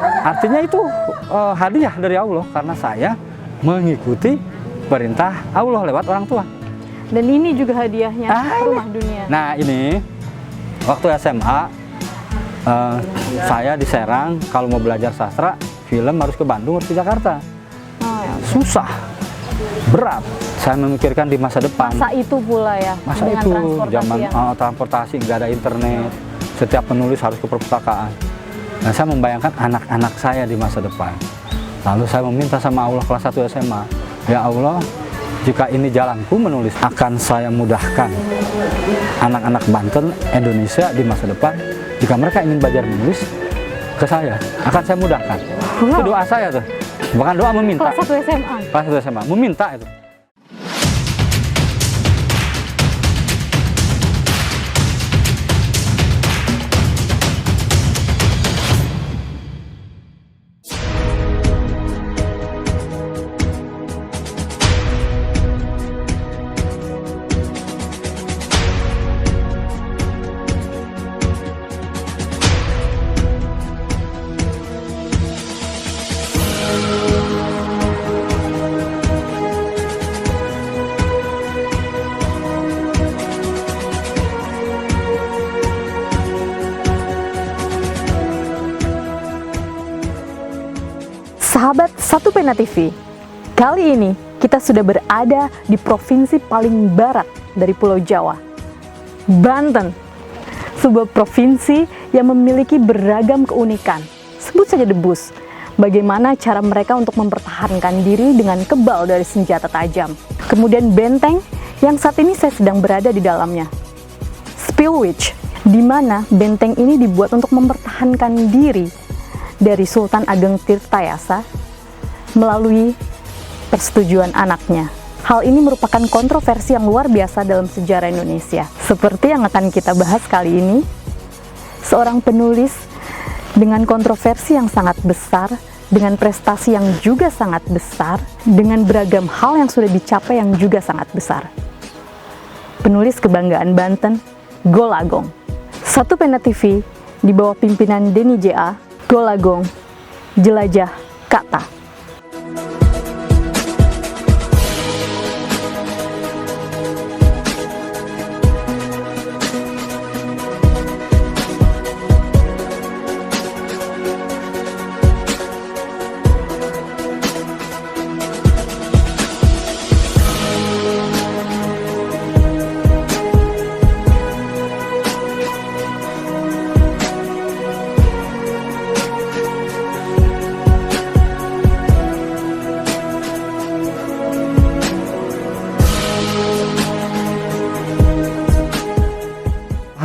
Artinya itu hadiah dari Allah karena saya mengikuti perintah Allah lewat orang tua. Dan ini juga hadiahnya Rumah Dunia. Nah ini waktu SMA saya di Serang, kalau mau belajar sastra film harus ke Bandung, harus ke Jakarta. Susah, berat. Saya memikirkan di masa depan. Masa itu pula ya. Masa dengan itu transportasi zaman transportasi, nggak ada internet. Setiap penulis harus ke perpustakaan. Nah, saya membayangkan anak-anak saya di masa depan. Lalu saya meminta sama Allah kelas 1 SMA, ya Allah, jika ini jalanku menulis, akan saya mudahkan anak-anak Banten, Indonesia di masa depan. Jika mereka ingin belajar menulis ke saya, akan saya mudahkan. Itu doa saya tuh, bukan doa meminta. Kelas 1 SMA. Kelas 1 SMA, meminta itu. Sahabat Satu Pena TV, kali ini kita sudah berada di provinsi paling barat dari Pulau Jawa, Banten. Sebuah provinsi yang memiliki beragam keunikan. Sebut saja Debus. Bagaimana cara mereka untuk mempertahankan diri dengan kebal dari senjata tajam. Kemudian benteng yang saat ini saya sedang berada di dalamnya. Spillwich, di mana benteng ini dibuat untuk mempertahankan diri dari Sultan Ageng Tirtayasa melalui persetujuan anaknya. Hal ini merupakan kontroversi yang luar biasa dalam sejarah Indonesia. Seperti yang akan kita bahas kali ini, seorang penulis dengan kontroversi yang sangat besar, dengan prestasi yang juga sangat besar, dengan beragam hal yang sudah dicapai yang juga sangat besar. Penulis kebanggaan Banten, Golagong. Satu Pena TV di bawah pimpinan Denny J.A. Golagong, jelajah kata.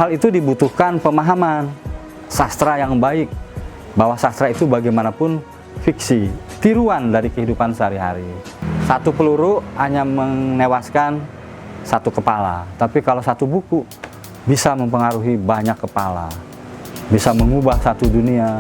Hal itu dibutuhkan pemahaman sastra yang baik, bahwa sastra itu bagaimanapun fiksi, tiruan dari kehidupan sehari-hari. Satu peluru hanya menewaskan satu kepala, tapi kalau satu buku bisa mempengaruhi banyak kepala, bisa mengubah satu dunia.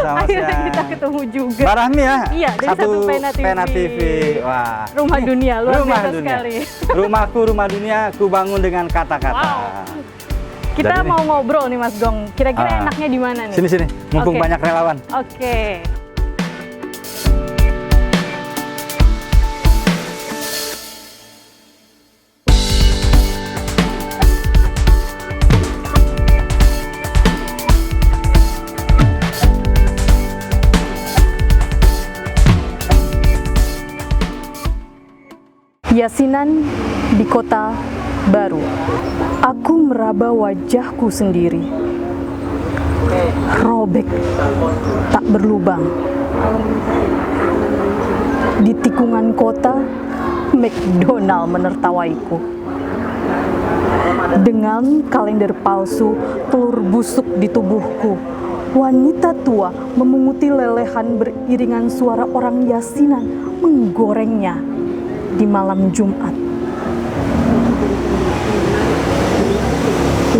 Akhirnya kita ketemu juga. Mbak Rahmi ya? Iya, dari Satu Pena TV. Wah. Rumah dunia, luar Rumah biasa dunia. sekali. Rumahku, rumah dunia, ku bangun dengan kata-kata. Wow. Kita Jadi mau ngobrol nih Mas Gong. Kira-kira enaknya di mana nih? Sini, mumpung Oke. banyak relawan. Oke. Yasinan di kota baru. Aku meraba wajahku sendiri. Robek, tak berlubang. Di tikungan kota, McDonald menertawaiku. Dengan kalender palsu, telur busuk di tubuhku. Wanita tua memunguti lelehan beriringan suara orang yasinan menggorengnya di malam Jumat.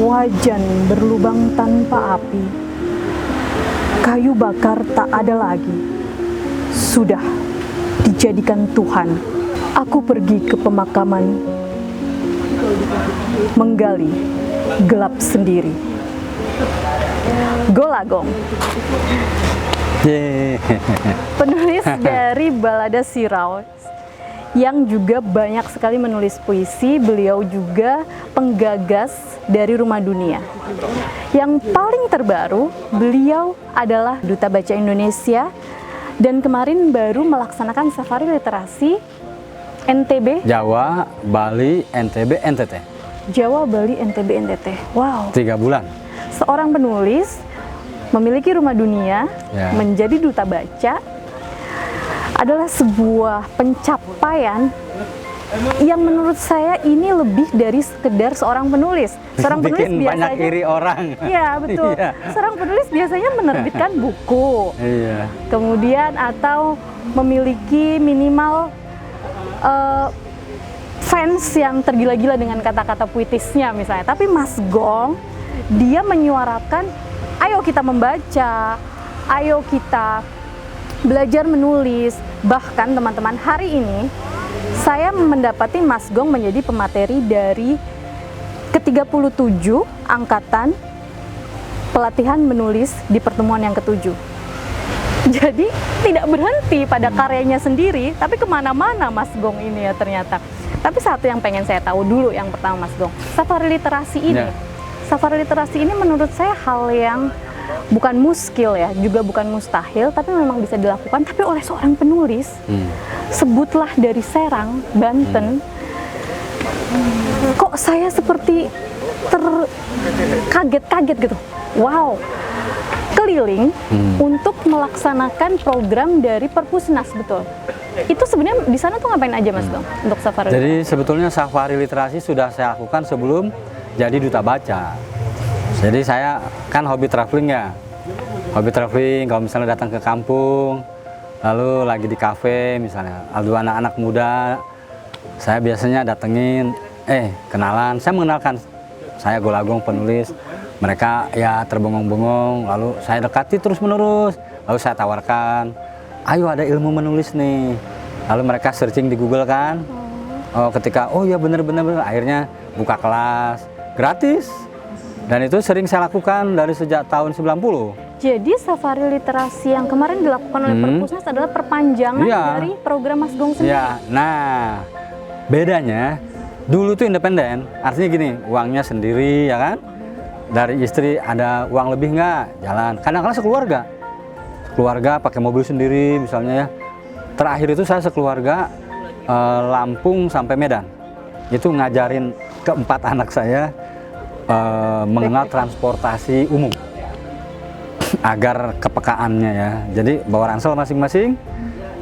Wajan berlubang tanpa api, kayu bakar tak ada lagi. Sudah dijadikan Tuhan. Aku pergi ke pemakaman, menggali gelap sendiri. Golagong, Yeay. penulis dari Balada Sirau yang juga banyak sekali menulis puisi. Beliau juga penggagas dari Rumah Dunia. Yang paling terbaru, beliau adalah Duta Baca Indonesia dan kemarin baru melaksanakan safari literasi NTB, Jawa, Bali, NTB, NTT. Jawa, Bali, NTB, NTT. Wow. 3 bulan. Seorang penulis memiliki Rumah Dunia, Ya. menjadi duta baca adalah sebuah pencapaian yang menurut saya ini lebih dari sekedar seorang penulis. Seorang penulis Bikin banyak biasanya, iri orang. iya betul. Iya. Seorang penulis biasanya menerbitkan buku, Iya. kemudian atau memiliki minimal fans yang tergila-gila dengan kata-kata puitisnya misalnya. Tapi Mas Gong, dia menyuarakan, ayo kita membaca, ayo kita belajar menulis. Bahkan teman-teman, hari ini saya mendapati Mas Gong menjadi pemateri dari ke-37 angkatan pelatihan menulis di pertemuan yang ke-7. Jadi tidak berhenti pada karyanya sendiri, tapi kemana-mana Mas Gong ini ya ternyata. Tapi satu yang pengen saya tahu dulu, yang pertama Mas Gong, safari literasi ini. Ya. Safari literasi ini menurut saya hal yang bukan muskil ya, juga bukan mustahil, tapi memang bisa dilakukan, tapi oleh seorang penulis. Sebutlah dari Serang, Banten. Kok saya seperti terkaget-kaget gitu. Wow. Keliling untuk melaksanakan program dari Perpusnas, betul. Itu sebenarnya di sana tuh ngapain aja Mas Gong untuk safari? Jadi sebetulnya safari literasi sudah saya lakukan sebelum jadi duta baca. Jadi saya kan hobi traveling ya. Hobi traveling, kalau misalnya datang ke kampung, lalu lagi di kafe misalnya, ada anak-anak muda, saya biasanya datengin, kenalan, saya mengenalkan, saya Golagong penulis. Mereka ya terbengong-bengong, lalu saya dekati terus-menerus, lalu saya tawarkan, ayo ada ilmu menulis nih. Lalu mereka searching di Google kan, ketika oh ya bener-bener, akhirnya buka kelas gratis. Dan itu sering saya lakukan dari sejak tahun 90. Jadi safari literasi yang kemarin dilakukan oleh Perpusnas adalah perpanjangan dari program Mas Gong sendiri. Ya, nah bedanya dulu tuh independen, artinya gini, uangnya sendiri ya kan. Dari istri ada uang lebih nggak, jalan. Kadang-kadang sekeluarga pakai mobil sendiri misalnya ya. Terakhir itu saya sekeluarga Lampung sampai Medan. Itu ngajarin keempat anak saya mengenal transportasi umum agar kepekaannya ya. Jadi bawa ransel masing-masing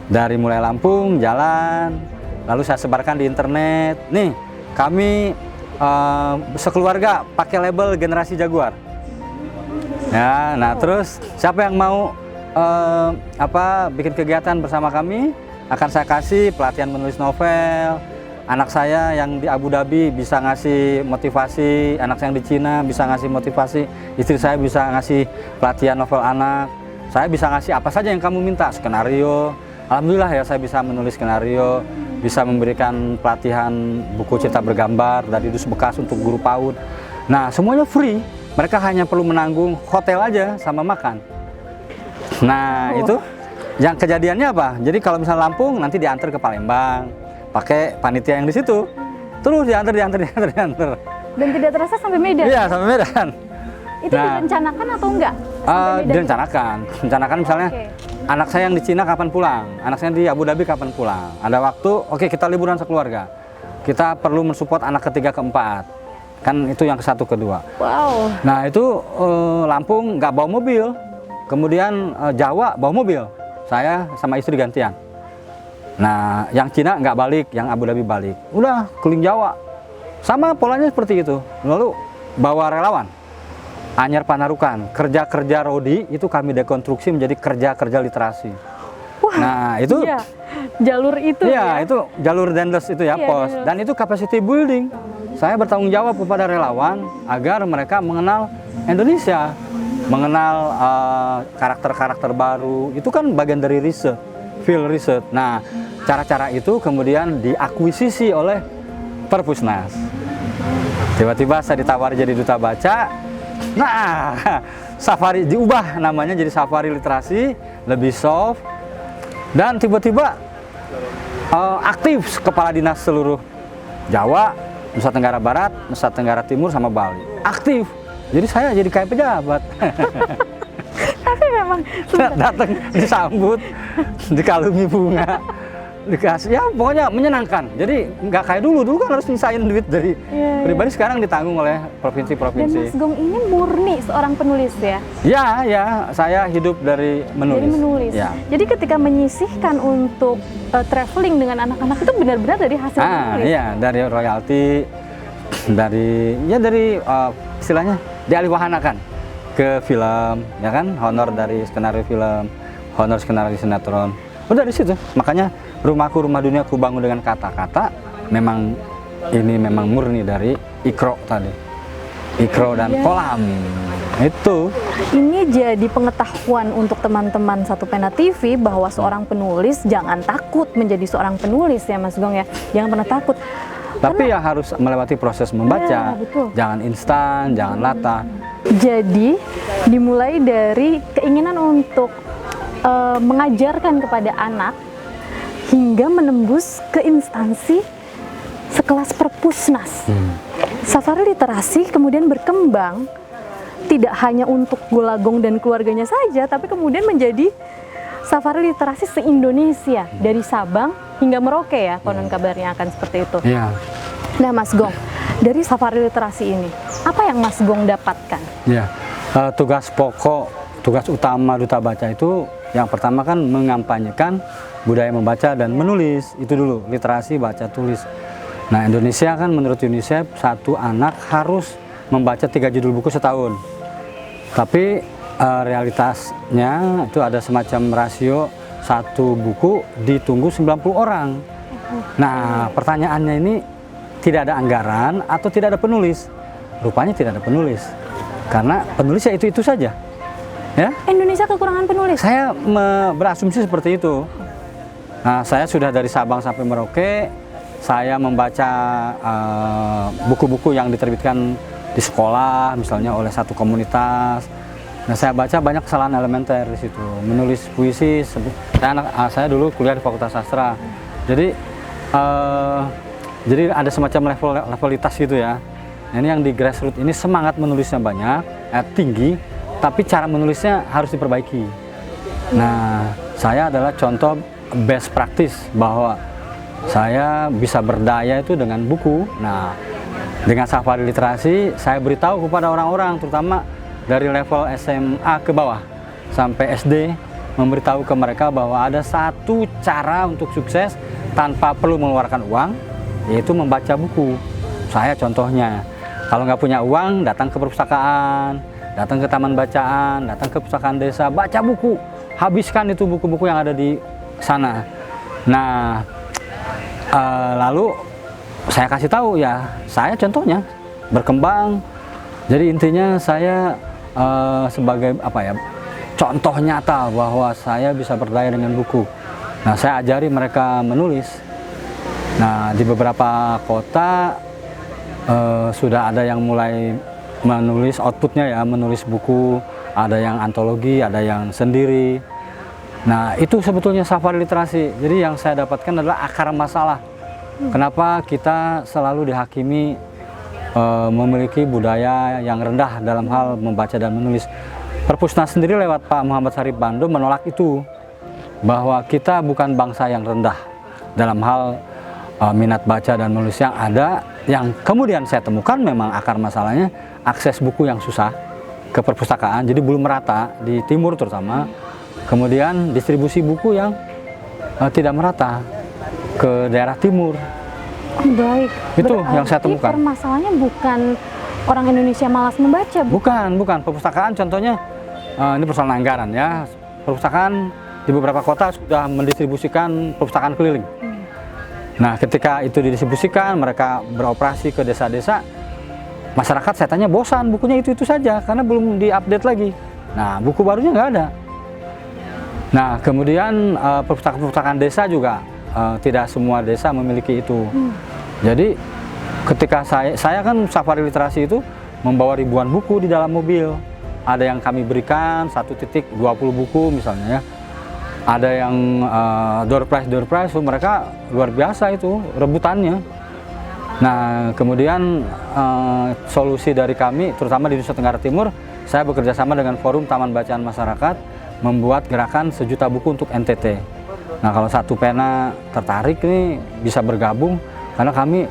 dari mulai Lampung jalan, lalu saya sebarkan di internet. Nih kami sekeluarga pakai label Generasi Jaguar. Ya, nah terus siapa yang mau bikin kegiatan bersama kami, akan saya kasih pelatihan menulis novel. Anak saya yang di Abu Dhabi bisa ngasih motivasi, anak saya yang di Cina bisa ngasih motivasi, istri saya bisa ngasih pelatihan novel anak. Saya bisa ngasih apa saja yang kamu minta, skenario. Alhamdulillah ya saya bisa menulis skenario, bisa memberikan pelatihan buku cerita bergambar dari Dus Bekas untuk guru PAUD. Nah semuanya free, mereka hanya perlu menanggung hotel aja sama makan. Nah itu yang kejadiannya apa? Jadi kalau misalnya Lampung nanti diantar ke Palembang, pakai panitia yang di situ, terus diantar. Dan tidak terasa sampai Medan? Iya sampai Medan. Itu direncanakan atau enggak? Direncanakan misalnya anak saya yang di Cina kapan pulang, anak saya di Abu Dhabi kapan pulang. Ada waktu, oke kita liburan sekeluarga. Kita perlu mensupport anak ketiga keempat, kan itu yang ke-1 kedua. Wow. Nah itu Lampung nggak bawa mobil, kemudian Jawa bawa mobil, saya sama istri gantian. Nah yang Cina nggak balik, yang Abu Dhabi balik. Udah keliling Jawa, sama polanya seperti itu. Lalu bawa relawan. Anyar Panarukan, kerja-kerja Rodi itu kami dekonstruksi menjadi kerja-kerja literasi. Wah, nah itu jalur itu itu jalur Dendes itu ya, pos. Dan itu capacity building. saya bertanggung jawab kepada relawan agar mereka mengenal Indonesia, mengenal karakter-karakter baru. Itu kan bagian dari riset, field research. Nah, cara-cara itu kemudian diakuisisi oleh Perpusnas. Tiba-tiba saya ditawari jadi duta baca. Nah, Safari diubah namanya jadi Safari Literasi, lebih soft. Dan tiba-tiba aktif kepala dinas seluruh Jawa, Nusa Tenggara Barat, Nusa Tenggara Timur sama Bali. Aktif. Jadi saya jadi kayak pejabat. Tapi memang Datang disambut, dikalungi bunga, dikasih, ya pokoknya menyenangkan. Jadi nggak kayak dulu kan harus nyisain duit dari pribadi, sekarang ditanggung oleh dan provinsi-provinsi. Mas Gong ini murni seorang penulis ya? Ya, saya hidup dari menulis. Dari menulis. Ya. Jadi ketika menyisihkan untuk traveling dengan anak-anak itu benar-benar dari hasil menulis? Iya, dari royalti, dari istilahnya dialihwahanakan ke film, ya kan, honor dari skenario film, honor skenario sinetron. Udah dari situ, makanya Rumahku Rumah Dunia ku bangun dengan kata-kata. Memang ini memang murni dari Ikro tadi, Ikro dan kolam itu. Ini jadi pengetahuan untuk teman-teman Satu Pena TV bahwa seorang penulis jangan takut menjadi seorang penulis ya Mas Gong ya, jangan pernah takut. Tapi ya harus melewati proses membaca, betul. jangan instan, jangan lata. Jadi dimulai dari keinginan untuk mengajarkan kepada anak hingga menembus ke instansi sekelas Perpusnas. Safari Literasi kemudian berkembang tidak hanya untuk Golagong dan keluarganya saja, tapi kemudian menjadi Safari Literasi se-Indonesia dari Sabang hingga Merauke ya, konon kabarnya akan seperti itu. Iya. Nah Mas Gong, dari Safari Literasi ini, apa yang Mas Gong dapatkan? Ya, tugas pokok, tugas utama duta baca itu yang pertama kan mengampanyekan budaya membaca dan menulis. Itu dulu, literasi baca tulis. Nah, Indonesia kan menurut UNICEF satu anak harus membaca 3 judul buku setahun. Tapi realitasnya itu ada semacam rasio satu buku ditunggu 90 orang. Nah, pertanyaannya ini tidak ada anggaran atau tidak ada penulis? Rupanya tidak ada penulis. Karena penulisnya itu saja. Ya? Indonesia kekurangan penulis? Saya berasumsi seperti itu. Nah, saya sudah dari Sabang sampai Merauke, saya membaca buku-buku yang diterbitkan di sekolah, misalnya oleh satu komunitas. Nah, saya baca banyak kesalahan elementer di situ. Menulis puisi, saya dulu kuliah di Fakultas Sastra. Jadi ada semacam levelitas gitu ya. Nah, ini yang di grassroots ini semangat menulisnya banyak, tinggi, tapi cara menulisnya harus diperbaiki. Nah, saya adalah contoh best practice bahwa saya bisa berdaya itu dengan buku. Nah, dengan Safari Literasi saya beritahu kepada orang-orang, terutama dari level SMA ke bawah sampai SD, memberitahu ke mereka bahwa ada satu cara untuk sukses tanpa perlu mengeluarkan uang, yaitu membaca buku. Saya contohnya, kalau nggak punya uang, datang ke perpustakaan, datang ke taman bacaan, datang ke perpustakaan desa, baca buku, habiskan itu buku-buku yang ada di sana. Nah, lalu saya kasih tahu ya, saya contohnya berkembang. Jadi intinya saya sebagai contoh nyata bahwa saya bisa berdaya dengan buku. Nah, saya ajari mereka menulis. Nah, di beberapa kota sudah ada yang mulai menulis outputnya ya, menulis buku, ada yang antologi, ada yang sendiri. Nah, itu sebetulnya Safari Literasi. Jadi yang saya dapatkan adalah akar masalah. Kenapa kita selalu dihakimi memiliki budaya yang rendah dalam hal membaca dan menulis. Perpusnas sendiri lewat Pak Muhammad Syarif Bando menolak itu, bahwa kita bukan bangsa yang rendah dalam hal minat baca dan menulis. Yang ada, yang kemudian saya temukan memang akar masalahnya akses buku yang susah ke perpustakaan, jadi belum merata di timur terutama. Kemudian distribusi buku yang tidak merata ke daerah timur. Baik. Itu berarti yang saya temukan. Permasalahannya bukan orang Indonesia malas membaca. Bukan. Perpustakaan contohnya, ini persoalan anggaran ya. Perpustakaan di beberapa kota sudah mendistribusikan perpustakaan keliling. Nah, ketika itu didistribusikan, mereka beroperasi ke desa-desa, masyarakat saya tanya bosan, bukunya itu-itu saja karena belum diupdate lagi. Nah, buku barunya nggak ada. Nah, kemudian perpustakaan desa juga tidak semua desa memiliki itu. Jadi ketika saya kan safari literasi itu membawa ribuan buku di dalam mobil. Ada yang kami berikan 1 titik 20 buku misalnya ya. Ada yang door prize, mereka luar biasa itu rebutannya. Nah, kemudian solusi dari kami, terutama di Nusa Tenggara Timur, saya bekerja sama dengan Forum Taman Bacaan Masyarakat membuat gerakan 1 juta buku untuk NTT. Nah, kalau satu pena tertarik ini bisa bergabung, karena kami,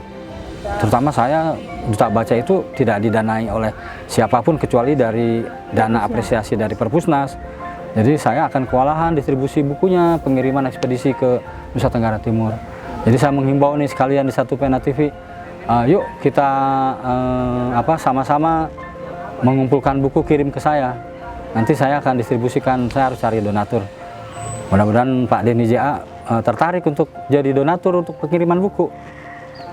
terutama saya, Duta Baca itu tidak didanai oleh siapapun kecuali dari dana apresiasi dari Perpusnas. Jadi saya akan kewalahan distribusi bukunya, pengiriman ekspedisi ke Nusa Tenggara Timur. Jadi saya menghimbau nih sekalian di Satu Pena TV, yuk kita sama-sama mengumpulkan buku, kirim ke saya. Nanti saya akan distribusikan, saya harus cari donatur. Mudah-mudahan Pak Denny JA tertarik untuk jadi donatur untuk pengiriman buku.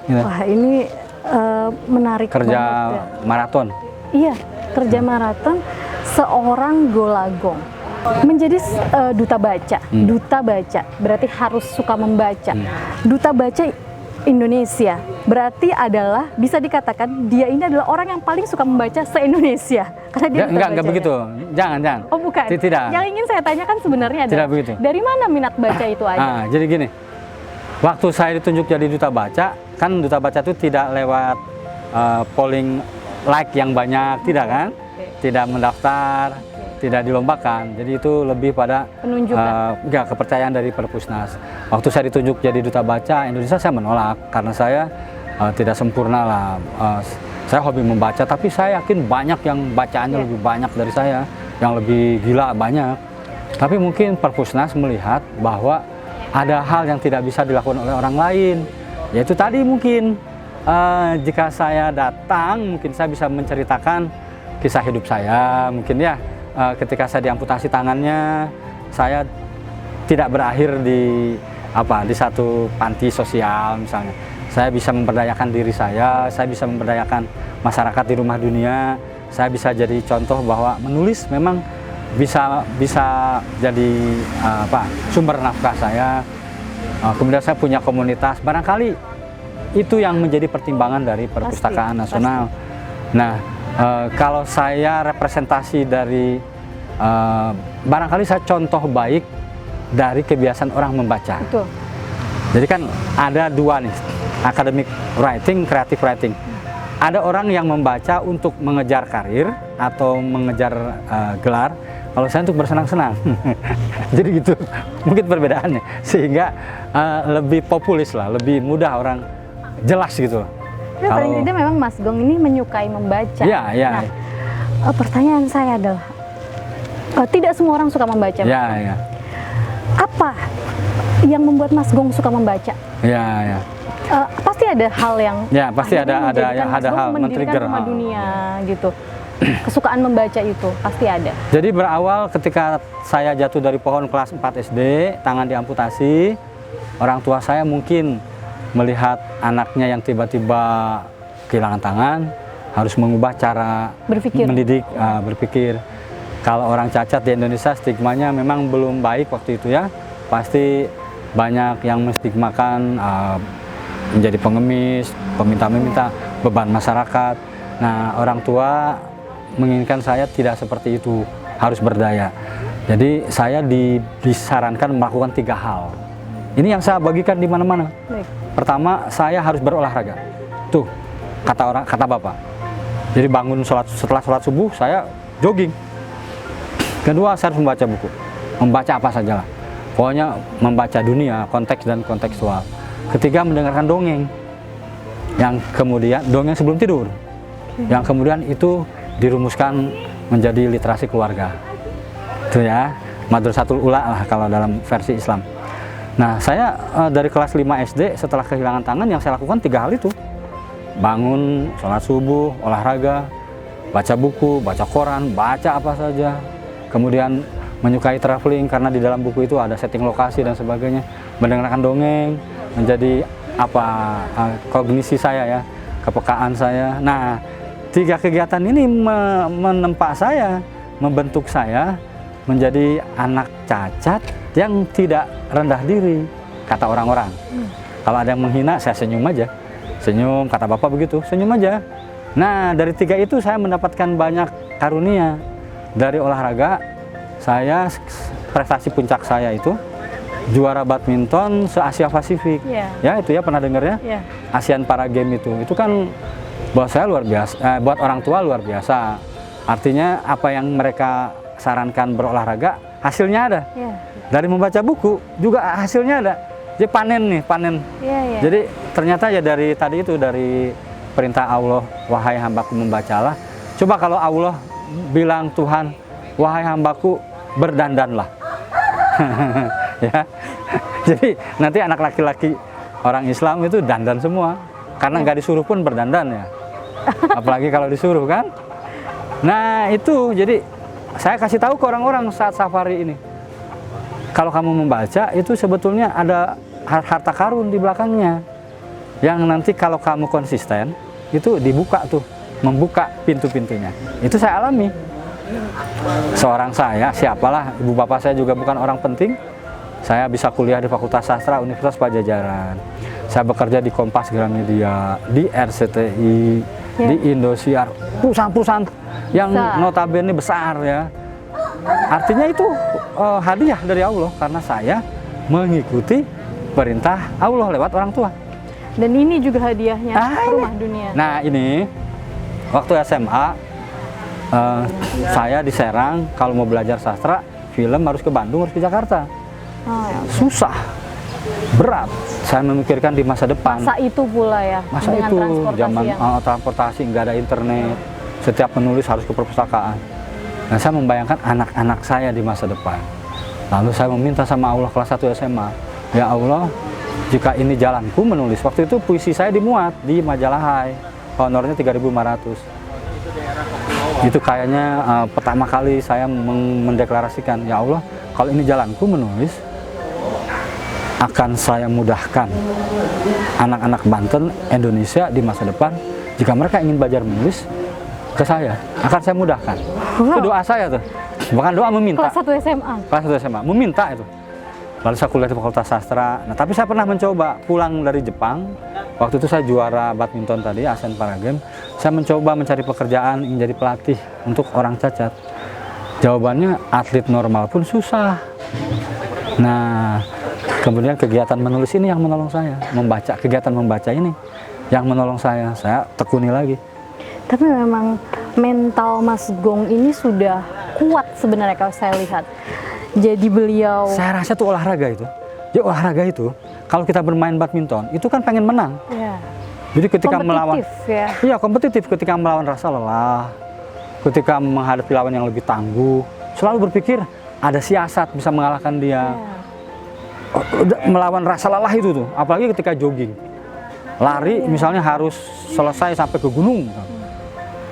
Gitu. Wah, ini menarik Kerja banget ya. maraton. Iya, kerja maraton seorang golagong. Menjadi duta baca. Duta baca berarti harus suka membaca. Duta baca Indonesia berarti adalah, bisa dikatakan dia ini adalah orang yang paling suka membaca se-Indonesia. Karena dia Enggak begitu. Jangan. Oh, bukan. Tidak. Yang ingin saya tanyakan sebenarnya adalah Tidak begitu. dari mana minat baca itu aja? Jadi gini, waktu saya ditunjuk jadi duta baca, kan duta baca itu tidak lewat polling like yang banyak, tidak kan? Tidak mendaftar, tidak dilombakan. Jadi itu lebih pada Penunjukan. kepercayaan dari Perpusnas. Waktu saya ditunjuk jadi duta baca Indonesia, saya menolak karena saya tidak sempurna lah. Saya hobi membaca, tapi saya yakin banyak yang bacaannya lebih banyak dari saya, yang lebih gila banyak. Tapi mungkin Perpusnas melihat bahwa ada hal yang tidak bisa dilakukan oleh orang lain, yaitu tadi mungkin jika saya datang, mungkin saya bisa menceritakan kisah hidup saya, mungkin ya. Ketika saya diamputasi tangannya, saya tidak berakhir di satu panti sosial misalnya. Saya bisa memberdayakan diri saya bisa memberdayakan masyarakat di rumah dunia. Saya bisa jadi contoh bahwa menulis memang bisa jadi sumber nafkah saya. Kemudian saya punya komunitas. Barangkali itu yang menjadi pertimbangan dari Perpustakaan Nasional. Nah, kalau saya representasi dari barangkali saya contoh baik dari kebiasaan orang membaca. Betul. Jadi kan ada dua nih, academic writing, creative writing. Ada orang yang membaca untuk mengejar karir atau mengejar gelar. Kalau saya untuk bersenang-senang. Jadi gitu, mungkin perbedaannya. Sehingga lebih populis lah, lebih mudah orang jelas gitu. Ya, paling tidak memang Mas Gong ini menyukai membaca. Iya. Nah, pertanyaan saya adalah, tidak semua orang suka membaca. Iya. Apa yang membuat Mas Gong suka membaca? Iya. Pasti ada hal yang pasti ada hal men-trigger rumah dunia gitu. Kesukaan membaca itu pasti ada. Jadi berawal ketika saya jatuh dari pohon kelas 4 SD, tangan diamputasi, orang tua saya mungkin melihat anaknya yang tiba-tiba kehilangan tangan, harus mengubah cara mendidik, berpikir. Kalau orang cacat di Indonesia stigmanya memang belum baik waktu itu ya. Pasti banyak yang menstigmakan menjadi pengemis, peminta-meminta, beban masyarakat. Nah, orang tua menginginkan saya tidak seperti itu, harus berdaya. Jadi saya disarankan melakukan 3 hal. Ini yang saya bagikan di mana-mana. Pertama, saya harus berolahraga. Tuh, kata Bapak. Jadi bangun setelah sholat subuh, saya jogging. Kedua, saya harus membaca buku. Membaca apa saja lah. Pokoknya membaca dunia, konteks dan kontekstual. Ketiga, mendengarkan dongeng. Yang kemudian, dongeng sebelum tidur. Yang kemudian itu dirumuskan menjadi literasi keluarga. Itu ya, Madrasatul Ula lah kalau dalam versi Islam. Nah, saya dari kelas 5 SD setelah kehilangan tangan, yang saya lakukan 3 hal itu. Bangun, sholat subuh, olahraga, baca buku, baca koran, baca apa saja. Kemudian menyukai traveling karena di dalam buku itu ada setting lokasi dan sebagainya. Mendengarkan dongeng, menjadi kognisi saya ya, kepekaan saya. Nah, 3 kegiatan ini menempa saya, membentuk saya menjadi anak cacat yang tidak rendah diri, kata orang-orang. Kalau ada yang menghina, saya senyum aja. Senyum, kata Bapak begitu, senyum aja. Nah, dari 3 itu saya mendapatkan banyak karunia. Dari olahraga, saya prestasi puncak saya itu juara badminton se-Asia Pasifik. Ya, itu ya, pernah dengar ya? ASEAN Para Games itu kan buat saya luar biasa, buat orang tua luar biasa. Artinya apa yang mereka sarankan berolahraga, hasilnya ada. Dari membaca buku juga hasilnya ada. Jadi panen. Jadi ternyata ya dari tadi itu, dari perintah Allah, wahai hambaku membacalah. Coba kalau Allah bilang Tuhan, wahai hambaku berdandanlah. Ya. Jadi nanti anak laki-laki orang Islam itu dandan semua, karena nggak disuruh pun berdandan ya. Apalagi kalau disuruh kan. Nah itu, jadi saya kasih tahu ke orang-orang saat safari ini, kalau kamu membaca itu sebetulnya ada harta karun di belakangnya, yang nanti kalau kamu konsisten itu dibuka tuh, membuka pintu-pintunya. Itu saya alami. Seorang saya, siapalah, ibu bapak saya juga bukan orang penting. Saya bisa kuliah di Fakultas Sastra Universitas Pajajaran. Saya bekerja di Kompas Gramedia, di RCTI, di Indosiar, perusahaan-perusahaan yang notabene besar ya. Artinya itu hadiah dari Allah, karena saya mengikuti perintah Allah lewat orang tua. Dan ini juga hadiahnya Rumah Dunia. Nah ini, waktu SMA, saya di Serang, kalau mau belajar sastra, film harus ke Bandung, harus ke Jakarta. Susah, berat. Saya memikirkan di masa depan. Masa itu pula ya, masa dengan itu transportasi zaman transportasi, nggak ada internet. Setiap penulis harus ke perpustakaan. Nah, saya membayangkan anak-anak saya di masa depan. Lalu saya meminta sama Allah kelas 1 SMA, ya Allah, jika ini jalanku menulis. Waktu itu puisi saya dimuat di majalah Hai, honornya 3.500. Itu kayaknya pertama kali saya mendeklarasikan, ya Allah, kalau ini jalanku menulis, akan saya mudahkan anak-anak Banten, Indonesia di masa depan. Jika mereka ingin belajar menulis ke saya, akan saya mudahkan. Itu doa saya tuh, bahkan doa meminta. Kelas 1 SMA. Kelas 1 SMA, meminta itu. Lalu saya kuliah di Fakultas Sastra. Nah, tapi saya pernah mencoba pulang dari Jepang. Waktu itu saya juara badminton tadi, ASEAN Para Games. Saya mencoba mencari pekerjaan, ingin jadi pelatih untuk orang cacat. Jawabannya atlet normal pun susah. Nah, kemudian kegiatan menulis ini yang menolong saya, kegiatan membaca ini yang menolong saya tekuni lagi. Tapi memang mental Mas Gong ini sudah kuat sebenarnya kalau saya lihat. Jadi beliau... Saya rasa tuh olahraga itu. Ya olahraga itu, kalau kita bermain badminton, itu kan pengen menang. Ya. Jadi ketika melawan... Ya? Iya, kompetitif. Ketika melawan rasa lelah, ketika menghadapi lawan yang lebih tangguh, selalu berpikir ada siasat bisa mengalahkan dia. Melawan rasa lelah itu tuh, apalagi ketika jogging. Lari misalnya harus selesai sampai ke gunung.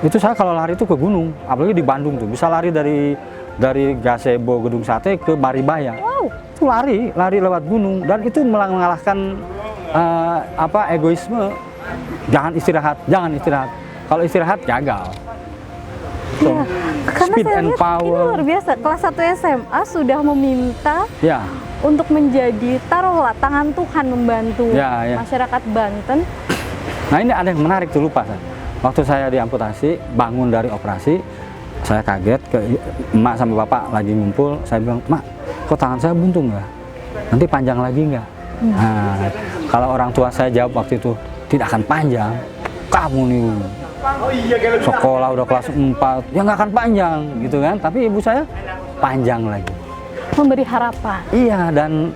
Itu saya kalau lari itu ke gunung, apalagi di Bandung tuh, bisa lari dari Gazebo Gedung Sate ke Maribaya. Itu lari lewat gunung, dan itu mengalahkan egoisme. Jangan istirahat. Kalau istirahat gagal. Iya, karena speed saya and lihat power. ini luar biasa. Kelas 1 SMA sudah meminta Ya. untuk menjadi, taruhlah, tangan Tuhan membantu masyarakat Banten. Nah ini ada yang menarik tuh, lupa saya. Waktu saya diamputasi, bangun dari operasi, saya kaget, emak sama bapak lagi ngumpul, saya bilang, Mak, kok tangan saya buntung nggak? Nanti panjang lagi nggak? Nah, kalau orang tua saya jawab waktu itu, tidak akan panjang. Kamu nih sekolah udah kelas 4, ya nggak akan panjang gitu kan. Tapi ibu saya panjang lagi. Memberi harapan. Iya, dan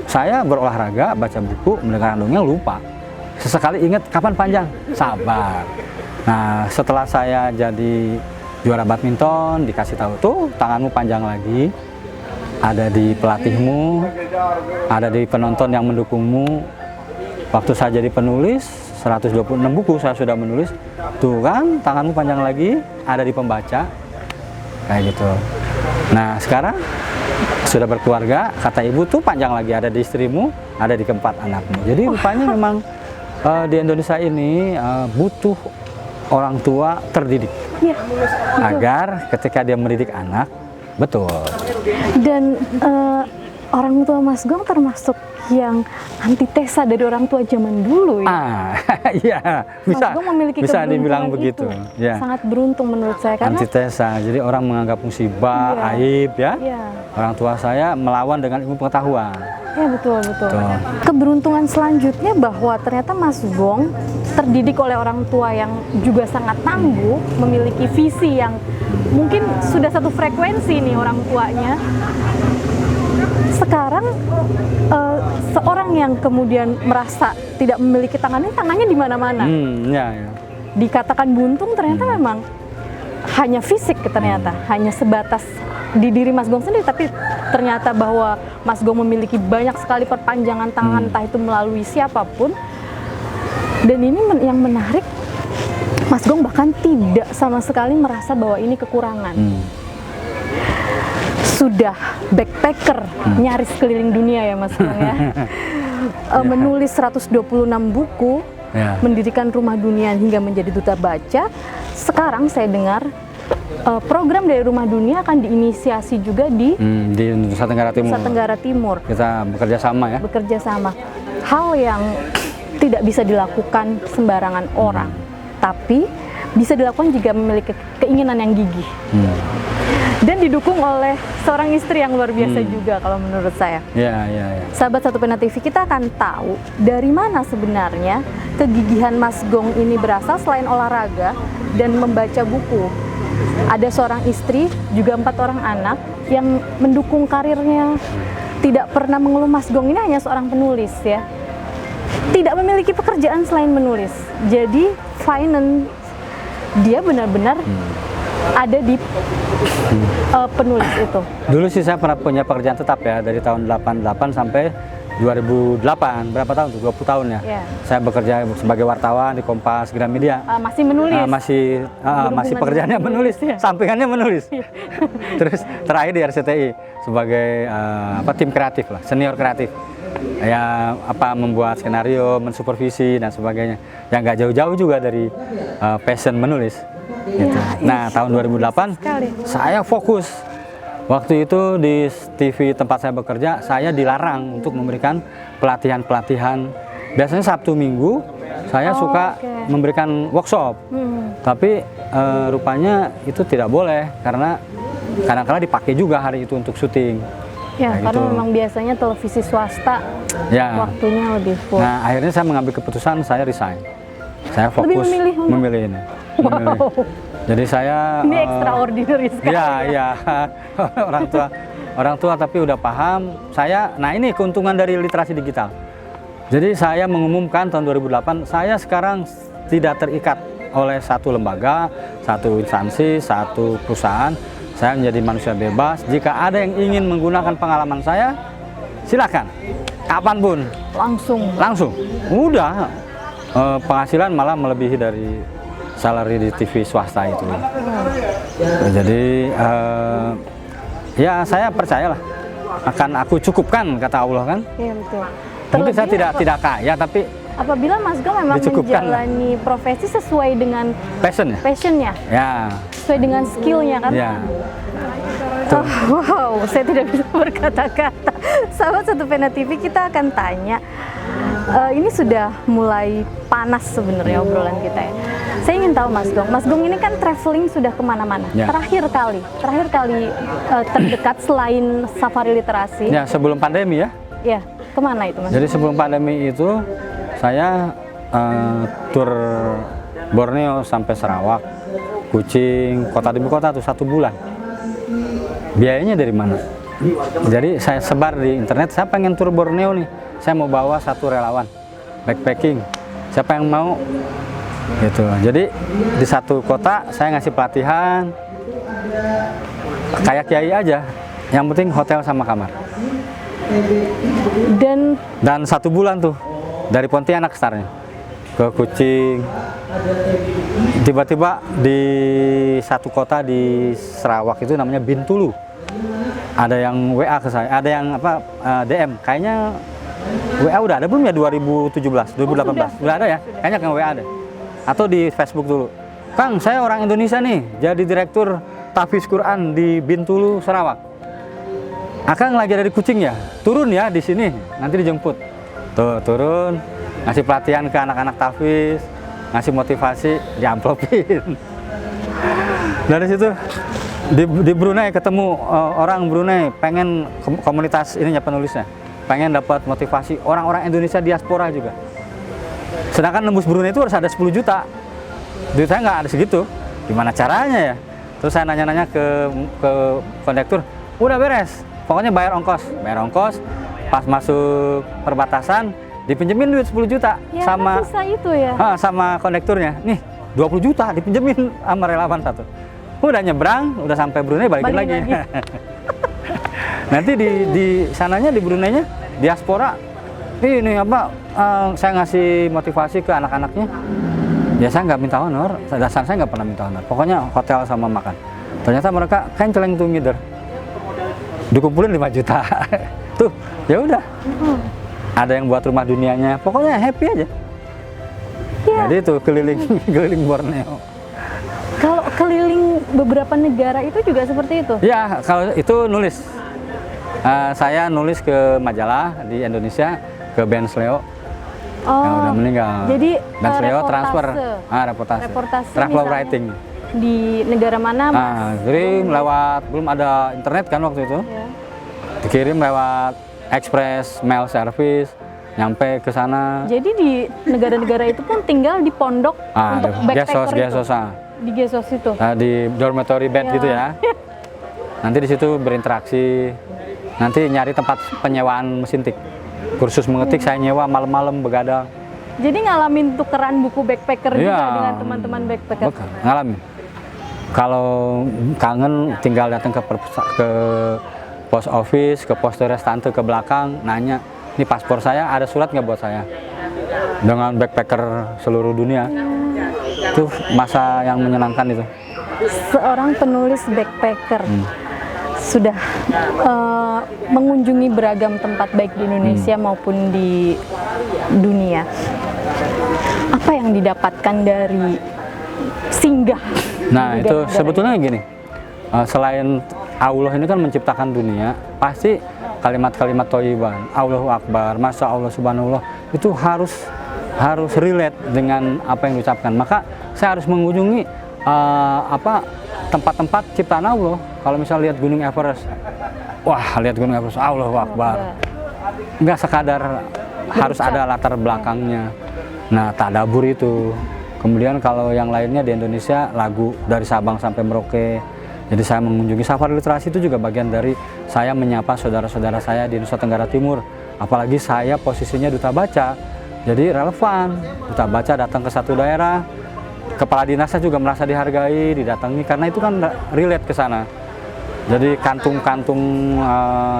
saya berolahraga, baca buku, mendengarkan dongeng, lupa. Sesekali ingat kapan panjang, sabar. Nah, setelah saya jadi juara badminton, dikasih tahu tuh tanganmu panjang lagi, ada di pelatihmu, ada di penonton yang mendukungmu. Waktu saya jadi penulis, 126 buku saya sudah menulis, tuh kan tanganmu panjang lagi, ada di pembaca, kayak gitu. Nah sekarang sudah berkeluarga, kata ibu tuh panjang lagi, ada di istrimu, ada di keempat anakmu. Jadi rupanya memang di Indonesia ini butuh orang tua terdidik. Iya. Agar ketika dia mendidik anak, betul. Dan orang tua Mas Gong termasuk yang antitesa dari orang tua zaman dulu ya. Iya, bisa. Mas Gong memiliki Bisa dibilang keberuntungan begitu. itu. Ya. Sangat beruntung menurut saya karena Antitesa. Jadi orang menganggap musibah, Iya. aib ya. Iya. Orang tua saya melawan dengan ilmu pengetahuan. Ya betul. Betul. Keberuntungan selanjutnya bahwa ternyata Mas Gong terdidik oleh orang tua yang juga sangat tangguh, memiliki visi yang mungkin sudah satu frekuensi nih orang tuanya. Sekarang seorang yang kemudian merasa tidak memiliki tangannya di mana-mana. Ya. Dikatakan buntung ternyata memang hanya fisik ternyata, hanya sebatas di diri Mas Gong sendiri, tapi ternyata bahwa Mas Gong memiliki banyak sekali perpanjangan tangan, entah itu melalui siapapun. Dan ini yang menarik, Mas Gong bahkan tidak sama sekali merasa bahwa ini kekurangan. Sudah backpacker, nyaris keliling dunia ya Mas Gong ya. Menulis 126 buku, Ya. mendirikan Rumah Dunia hingga menjadi duta baca. Sekarang saya dengar program dari Rumah Dunia akan diinisiasi juga di Nusa Tenggara Timur. Nusa Tenggara Timur. Kita bekerja sama ya. Bekerja sama. Hal yang tidak bisa dilakukan sembarangan orang, tapi bisa dilakukan jika memiliki keinginan yang gigih. Dan didukung oleh seorang istri yang luar biasa juga kalau menurut saya. Ya. Sahabat Satu Pena TV, kita akan tahu dari mana sebenarnya kegigihan Mas Gong ini berasal selain olahraga dan membaca buku. Ada seorang istri, juga 4 orang anak yang mendukung karirnya. Tidak pernah mengeluh. Mas Gong ini hanya seorang penulis ya. Tidak memiliki pekerjaan selain menulis. Jadi finance dia benar-benar ada di penulis itu. Dulu sih saya pernah punya pekerjaan tetap ya, dari tahun 88 sampai 2008. Berapa tahun tuh? 20 tahun ya. Iya. Saya bekerja sebagai wartawan di Kompas Gramedia. Masih menulis. Masih pekerjaannya menulis, sampingannya menulis. Terus terakhir di RCTI sebagai tim kreatif lah, senior kreatif. Ya membuat skenario, mensupervisi dan sebagainya. Yang nggak jauh-jauh juga dari passion menulis. Gitu. Nah, tahun 2008 saya fokus. Waktu itu di TV tempat saya bekerja, saya dilarang untuk memberikan pelatihan-pelatihan. Biasanya Sabtu Minggu saya suka memberikan workshop. Tapi rupanya itu tidak boleh karena kadang-kadang dipakai juga hari itu untuk syuting. Ya, Nah, karena gitu. memang biasanya televisi swasta waktunya lebih full. Nah, akhirnya saya mengambil keputusan, saya resign. Saya fokus memilih ini. Wow. Jadi saya Ini extraordinary sekali. Iya. orang tua tapi udah paham. Nah ini keuntungan dari literasi digital. Jadi saya mengumumkan tahun 2008, saya sekarang tidak terikat oleh satu lembaga, satu instansi, satu perusahaan. Saya menjadi manusia bebas. Jika ada yang ingin menggunakan pengalaman saya, silakan. Kapanpun. Langsung. Udah. Penghasilan malah melebihi dari salary di TV swasta itu. Jadi ya saya percayalah akan aku cukupkan, kata Allah kan. Iya betul. Mungkin saya tidak kaya, tapi apabila Mas Gong memang menjalani profesi sesuai dengan passionnya, ya, sesuai dengan skillnya kan. Ya. Wow, saya tidak bisa berkata-kata. Sahabat Satu Pena TV, kita akan tanya. Ini sudah mulai panas sebenarnya obrolan kita ya. Saya ingin tahu Mas Gong ini kan traveling sudah kemana-mana. Ya. Terakhir kali terdekat selain safari literasi. Ya, sebelum pandemi ya. Ya, kemana itu Mas? Jadi sebelum pandemi itu saya tur Borneo sampai Sarawak, Kucing, kota demi kota tuh 1 bulan. Biayanya dari mana? Jadi saya sebar di internet, saya pengen tur Borneo nih. Saya mau bawa 1 relawan backpacking. Siapa yang mau? Gitu. Jadi di 1 kota saya ngasih pelatihan kayak kiai aja. Yang penting hotel sama kamar. Dan 1 bulan tuh dari Pontianak startnya ke Kucing. Tiba-tiba di 1 kota di Sarawak itu namanya Bintulu. Ada yang WA ke saya, ada yang DM. Kayaknya WA udah ada belum ya 2017, 2018? Udah ada ya? Kayaknya kan WA ada. Atau di Facebook dulu. Kang, saya orang Indonesia nih, jadi direktur Tahfiz Quran di Bintulu, Sarawak. Akang lagi ada di Kucing ya? Turun ya di sini, nanti dijemput. Tuh, turun, ngasih pelatihan ke anak-anak tahfiz, ngasih motivasi, diamplopin. Dari situ di Brunei ketemu orang Brunei pengen komunitas ininya penulisnya, pengen dapat motivasi orang-orang Indonesia diaspora juga. Sedangkan nembus Brunei itu harus ada 10 juta. Duit saya nggak ada segitu. Gimana caranya ya? Terus saya nanya-nanya ke kondektur, udah beres. Pokoknya bayar ongkos. Pas masuk perbatasan dipinjemin duit 10 juta Ya, sama susah itu ya. sama kondekturnya. Nih, 20 juta dipinjemin sama relawan satu. Udah nyebrang, udah sampai Brunei balikin lagi. Nanti di sananya di Bruneinya diaspora ini apa saya ngasih motivasi ke anak-anaknya. Ya saya nggak minta honor, dasar saya nggak pernah minta honor. Pokoknya hotel sama makan. Ternyata mereka kan celeng tuh ngider. Dikumpulin 5 juta. Tuh, ya udah. Ada yang buat rumah dunianya. Pokoknya happy aja. Ya. Jadi itu keliling Borneo. Kalau keliling beberapa negara itu juga seperti itu? Ya, kalau itu nulis. Saya nulis ke majalah di Indonesia, ke Ben Sleo. Yang udah meninggal. Jadi Ben Sleo reportase. transfer. Reportase. Travel misalnya writing. Di negara mana? Kirim lewat, belum ada internet kan waktu itu. Ya. Dikirim lewat express mail service, nyampe ke sana. Jadi di negara-negara itu pun tinggal di pondok untuk backpacker itu. Di Gesos itu. Di dormitory bed gitu ya. Nanti di situ berinteraksi. Nanti nyari tempat penyewaan mesin tik. Kursus mengetik saya nyewa malam-malam begadang. Jadi ngalamin tukeran buku backpacker juga dengan teman-teman backpacker. Ngalamin. Kalau kangen tinggal datang ke post office, ke pos restante ke belakang, nanya, ini paspor saya ada surat nggak buat saya? Dengan backpacker seluruh dunia. Itu masa yang menyenangkan itu. Seorang penulis backpacker sudah mengunjungi beragam tempat baik di Indonesia maupun di dunia. Apa yang didapatkan dari singgah? Nah itu sebetulnya gini, selain Allah ini kan menciptakan dunia, pasti kalimat-kalimat thayyiban, Allahu Akbar, Masya Allah, Subhanallah, itu harus relate dengan apa yang diucapkan. Maka saya harus mengunjungi tempat-tempat ciptaan Allah. Kalau misalnya lihat Gunung Everest, wah lihat Gunung Everest, Allahu Akbar. Nggak sekadar harus ada latar belakangnya. Nah tadabur itu. Kemudian kalau yang lainnya di Indonesia lagu dari Sabang sampai Merauke. Jadi saya mengunjungi safari literasi itu juga bagian dari saya menyapa saudara-saudara saya di Nusa Tenggara Timur. Apalagi saya posisinya duta baca. Jadi relevan, duta baca datang ke satu daerah, kepala dinasnya juga merasa dihargai, didatangi, karena itu kan relate ke sana. Jadi kantung-kantung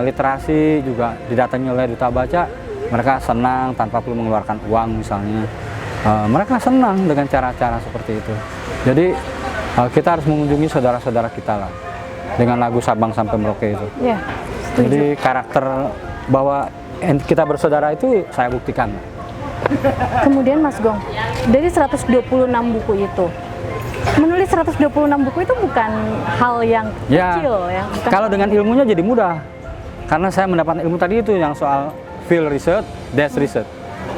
literasi juga didatangi oleh duta baca, mereka senang tanpa perlu mengeluarkan uang misalnya. Mereka senang dengan cara-cara seperti itu. Jadi kita harus mengunjungi saudara-saudara kita lah, dengan lagu Sabang sampai Merauke itu. Ya, jadi karakter bahwa kita bersaudara itu saya buktikan. Kemudian Mas Gong, dari 126 buku itu, menulis 126 buku itu bukan hal yang kecil ya. Kalau dengan ilmunya jadi mudah, karena saya mendapatkan ilmu tadi itu yang soal field research, desk research.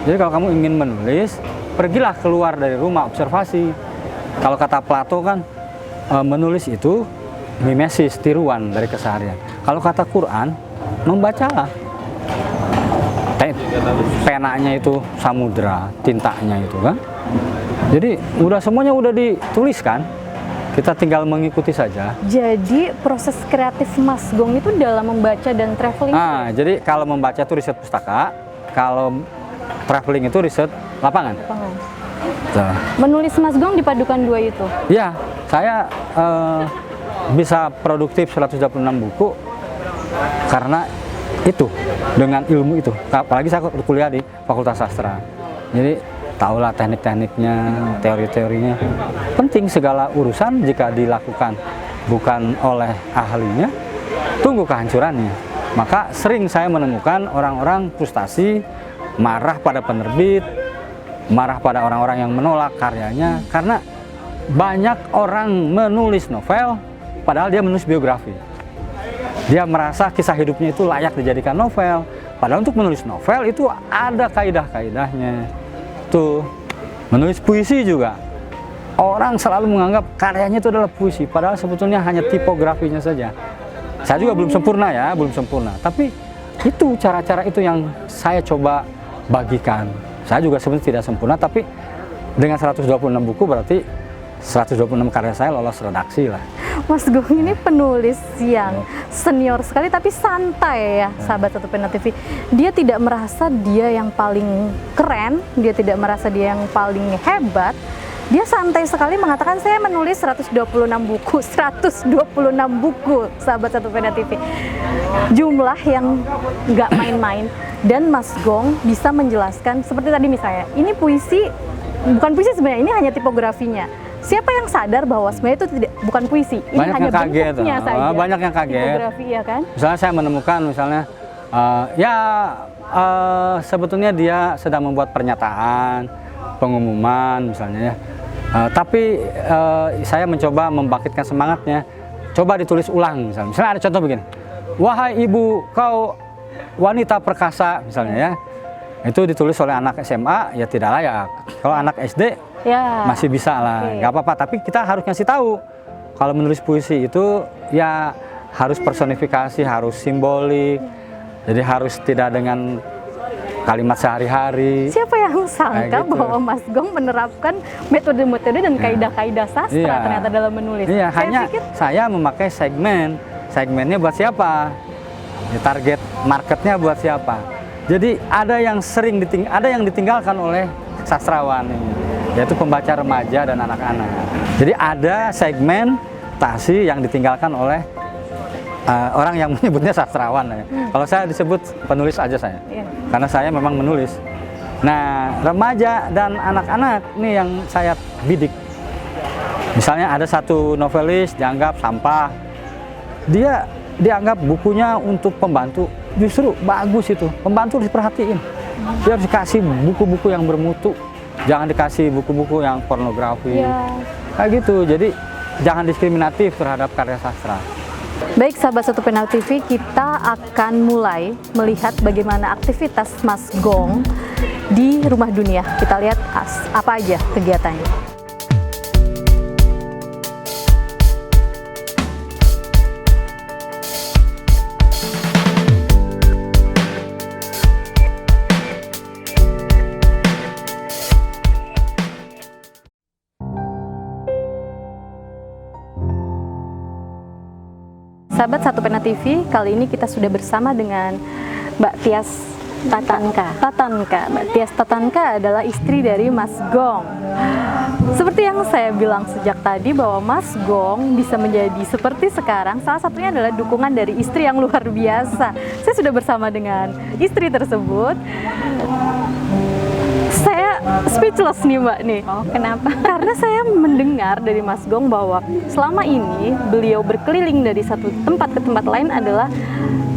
Jadi kalau kamu ingin menulis, pergilah keluar dari rumah, observasi. Kalau kata Plato kan, menulis itu mimesis, tiruan dari keseharian. Kalau kata Quran, membacalah. Penanya itu samudra, tintanya itu kan. Jadi semuanya udah dituliskan, kita tinggal mengikuti saja. Jadi proses kreatif Mas Gong itu dalam membaca dan traveling. Jadi kalau membaca itu riset pustaka, kalau traveling itu riset lapangan. Menulis Mas Gong dipadukan dua itu? Ya, saya bisa produktif 126 buku karena itu, dengan ilmu itu. Apalagi saya kuliah di Fakultas Sastra, jadi tahulah teknik-tekniknya, teori-teorinya. Penting segala urusan jika dilakukan bukan oleh ahlinya, tunggu kehancurannya. Maka sering saya menemukan orang-orang frustasi, marah pada penerbit, marah pada orang-orang yang menolak karyanya, karena banyak orang menulis novel padahal dia menulis biografi. Dia merasa kisah hidupnya itu layak dijadikan novel, padahal untuk menulis novel itu ada kaidah-kaidahnya. Tuh, menulis puisi juga, orang selalu menganggap karyanya itu adalah puisi, padahal sebetulnya hanya tipografinya saja. Saya juga belum sempurna ya, belum sempurna. Tapi itu cara-cara itu yang saya coba bagikan. Saya juga sebenarnya tidak sempurna, tapi dengan 126 buku berarti 126 karya saya lolos redaksi lah. Mas Gong ini penulis yang senior sekali tapi santai ya, sahabat Satu Pena TV. Dia tidak merasa dia yang paling keren, dia tidak merasa dia yang paling hebat. Dia santai sekali mengatakan saya menulis 126 buku, 126 buku, sahabat Satu Pena TV. Jumlah yang nggak main-main, dan Mas Gong bisa menjelaskan seperti tadi misalnya, ini puisi, bukan puisi sebenarnya, ini hanya tipografinya. Siapa yang sadar bahwa sebenarnya itu bukan puisi, ini Banyak hanya yang kaget, bentuknya saja. banyak yang kaget. Tipografi ya kan? Misalnya saya menemukan sebetulnya dia sedang membuat pernyataan, pengumuman misalnya ya. Tapi saya mencoba membangkitkan semangatnya, coba ditulis ulang misalnya. Misalnya ada contoh begini, wahai ibu kau wanita perkasa misalnya ya. Itu ditulis oleh anak SMA ya tidak layak. Kalau anak SD Ya. masih bisa lah, nggak apa-apa. Tapi kita harus ngasih tahu kalau menulis puisi itu ya harus personifikasi, harus simbolik. Jadi harus tidak dengan kalimat sehari-hari. Siapa yang sangka gitu. bahwa Mas Gong menerapkan metode-metode dan kaidah-kaidah sastra Iya. ternyata dalam menulis? Iya, Saya hanya pikir, saya memakai segmennya buat siapa? Ya, target marketnya buat siapa? Jadi ada yang ada yang ditinggalkan oleh sastrawan ini, yaitu pembaca remaja dan anak-anak. Jadi ada segmentasi yang ditinggalkan oleh orang yang menyebutnya sastrawan ya. Kalau saya disebut penulis aja saya, Iya. karena saya memang menulis. Nah, remaja dan anak-anak ini yang saya bidik. Misalnya ada satu novelis dianggap sampah, dia dianggap bukunya untuk pembantu. Justru bagus itu, pembantu harus diperhatiin. Dia harus dikasih buku-buku yang bermutu, jangan dikasih buku-buku yang pornografi. ya. Kayak gitu, jadi jangan diskriminatif terhadap karya sastra. Baik sahabat Satu Pena TV, kita akan mulai melihat bagaimana aktivitas Mas Gong di Rumah Dunia. Kita lihat apa aja kegiatannya. Sahabat Satu Pena TV, kali ini kita sudah bersama dengan Mbak Tias Tatanka. Mbak Tias Tatanka adalah istri dari Mas Gong. Seperti yang saya bilang sejak tadi bahwa Mas Gong bisa menjadi seperti sekarang, salah satunya adalah dukungan dari istri yang luar biasa. Saya sudah bersama dengan istri tersebut. Saya speechless nih Mbak nih. Oh, kenapa? Karena saya mendengar dari Mas Gong bahwa selama ini beliau berkeliling dari satu tempat ke tempat lain adalah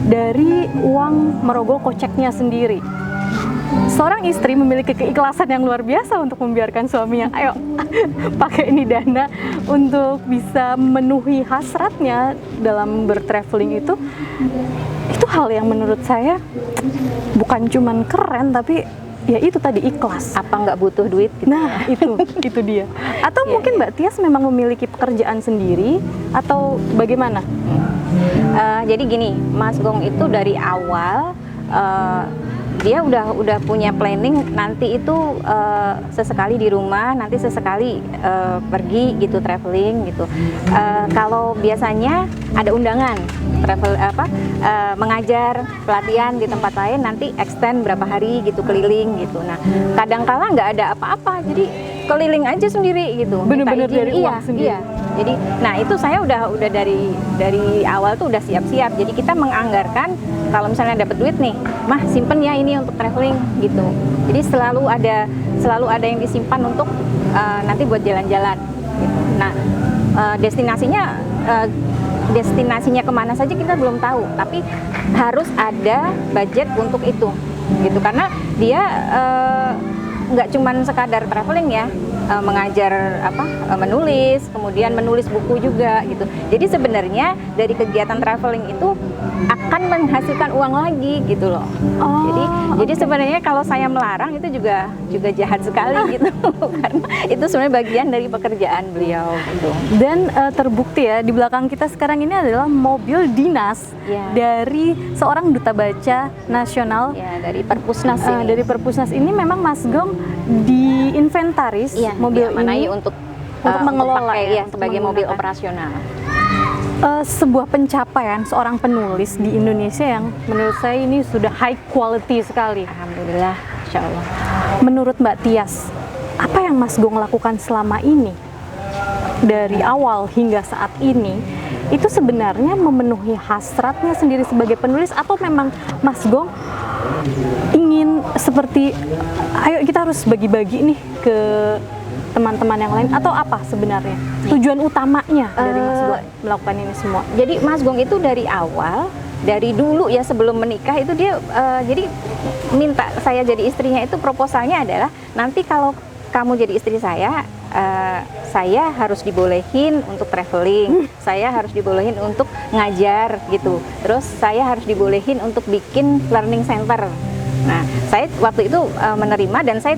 dari uang merogoh koceknya sendiri. Seorang istri memiliki keikhlasan yang luar biasa untuk membiarkan suaminya, ayo pakai ini dana untuk bisa memenuhi hasratnya dalam bertraveling itu hal yang menurut saya bukan cuman keren tapi ya itu tadi ikhlas. Apa nggak butuh duit gitu? Nah itu dia. Atau mungkin Mbak Tias memang memiliki pekerjaan sendiri atau bagaimana? Jadi gini, Mas Gong itu dari awal dia udah punya planning nanti itu sesekali di rumah, nanti sesekali pergi gitu traveling gitu. Kalau biasanya ada undangan mengajar pelatihan di tempat lain, nanti extend berapa hari gitu keliling gitu. Nah kadang-kala nggak ada apa-apa, jadi keliling aja sendiri gitu. Bener-bener dari uang sendiri. Iya. Jadi, nah itu saya udah dari awal tuh udah siap-siap. Jadi kita menganggarkan kalau misalnya dapat duit nih, mah simpen ya ini untuk traveling gitu. Jadi selalu ada yang disimpan untuk nanti buat jalan-jalan. Gitu. Nah destinasinya destinasinya kemana saja kita belum tahu, tapi harus ada budget untuk itu gitu, karena dia nggak cuman sekadar traveling ya, mengajar menulis, kemudian menulis buku juga gitu. Jadi sebenarnya dari kegiatan traveling itu akan menghasilkan uang lagi gitu loh. Jadi sebenarnya kalau saya melarang itu juga jahat sekali gitu, karena itu sebenarnya bagian dari pekerjaan beliau gitu. Dan terbukti ya di belakang kita sekarang ini adalah mobil dinas dari seorang duta baca nasional. Ya, dari Perpusnas ini. Dari Perpusnas ini memang Mas Gong diinventaris mobil manai ini untuk mengelola pakai, ya, sebagai mobil menggunakan. operasional. Sebuah pencapaian seorang penulis di Indonesia yang menurut saya ini sudah high quality sekali. Alhamdulillah, Insya Allah. Menurut Mbak Tias, apa yang Mas Gong lakukan selama ini dari awal hingga saat ini itu sebenarnya memenuhi hasratnya sendiri sebagai penulis, atau memang Mas Gong ingin seperti ayo kita harus bagi-bagi nih ke teman-teman yang lain, atau apa sebenarnya tujuan utamanya dari Mas Gong melakukan ini semua? Jadi Mas Gong itu dari awal, dari dulu ya sebelum menikah itu dia jadi minta saya jadi istrinya, itu proposalnya adalah nanti kalau kamu jadi istri saya harus dibolehin untuk traveling, saya harus dibolehin untuk ngajar gitu, terus saya harus dibolehin untuk bikin learning center. Nah, saya waktu itu menerima dan saya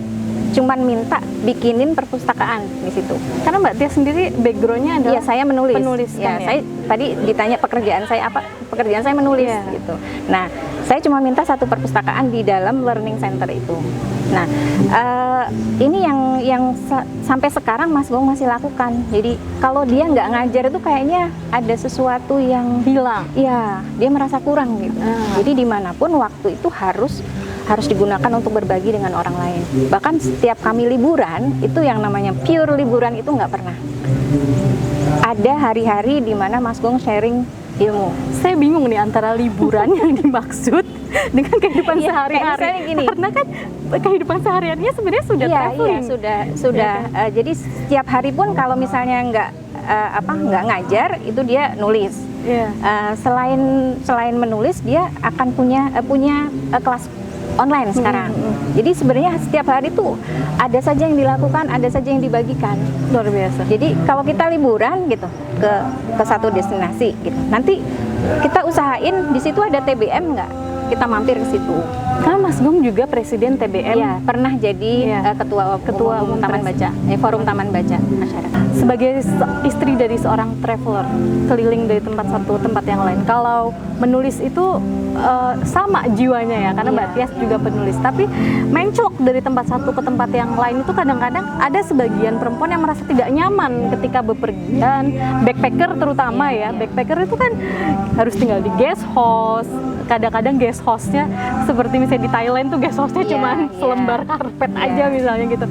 cuman minta bikinin perpustakaan di situ. Karena Mbak Tia sendiri backgroundnya adalah Iya, saya menulis. penulis Ya, kan ya? saya tadi ditanya pekerjaan saya apa? Pekerjaan saya menulis gitu. Nah, saya cuma minta satu perpustakaan di dalam learning center itu. Nah, ini yang sampai sekarang Mas Gong masih lakukan. Jadi kalau dia nggak ngajar itu kayaknya ada sesuatu yang hilang. Iya, dia merasa kurang gitu. Jadi dimanapun waktu itu harus digunakan untuk berbagi dengan orang lain. Bahkan setiap kami liburan, itu yang namanya pure liburan itu nggak pernah. Ada hari-hari di mana Mas Gong sharing ilmu. Saya bingung nih antara liburan yang dimaksud dengan kehidupan Iya, sehari-hari. kayak misalnya gini. Karena kan kehidupan sehari-harinya sebenarnya sudah traveling. Sudah. Jadi setiap hari pun kalau misalnya nggak ngajar, itu dia nulis. Iya. Selain menulis, dia akan punya kelas online sekarang. Jadi sebenarnya setiap hari tuh ada saja yang dilakukan, ada saja yang dibagikan. Luar biasa. Jadi kalau kita liburan gitu ke satu destinasi gitu, nanti kita usahain di situ ada TBM nggak, kita mampir ke situ. Karena Mas Gong juga presiden TBM. Iya, pernah jadi ketua umum Taman Baca, Forum Taman Baca Masyarakat. Sebagai istri dari seorang traveler keliling dari tempat satu tempat yang lain, kalau menulis itu sama jiwanya ya, karena Mbak Tias juga penulis, tapi mencolok dari tempat satu ke tempat yang lain itu kadang-kadang ada sebagian perempuan yang merasa tidak nyaman ketika bepergian, backpacker terutama ya. Backpacker itu kan harus tinggal di guest house, kadang-kadang guest hostnya seperti misalnya di Thailand tuh guest hostnya cuma selembar karpet aja misalnya gitu.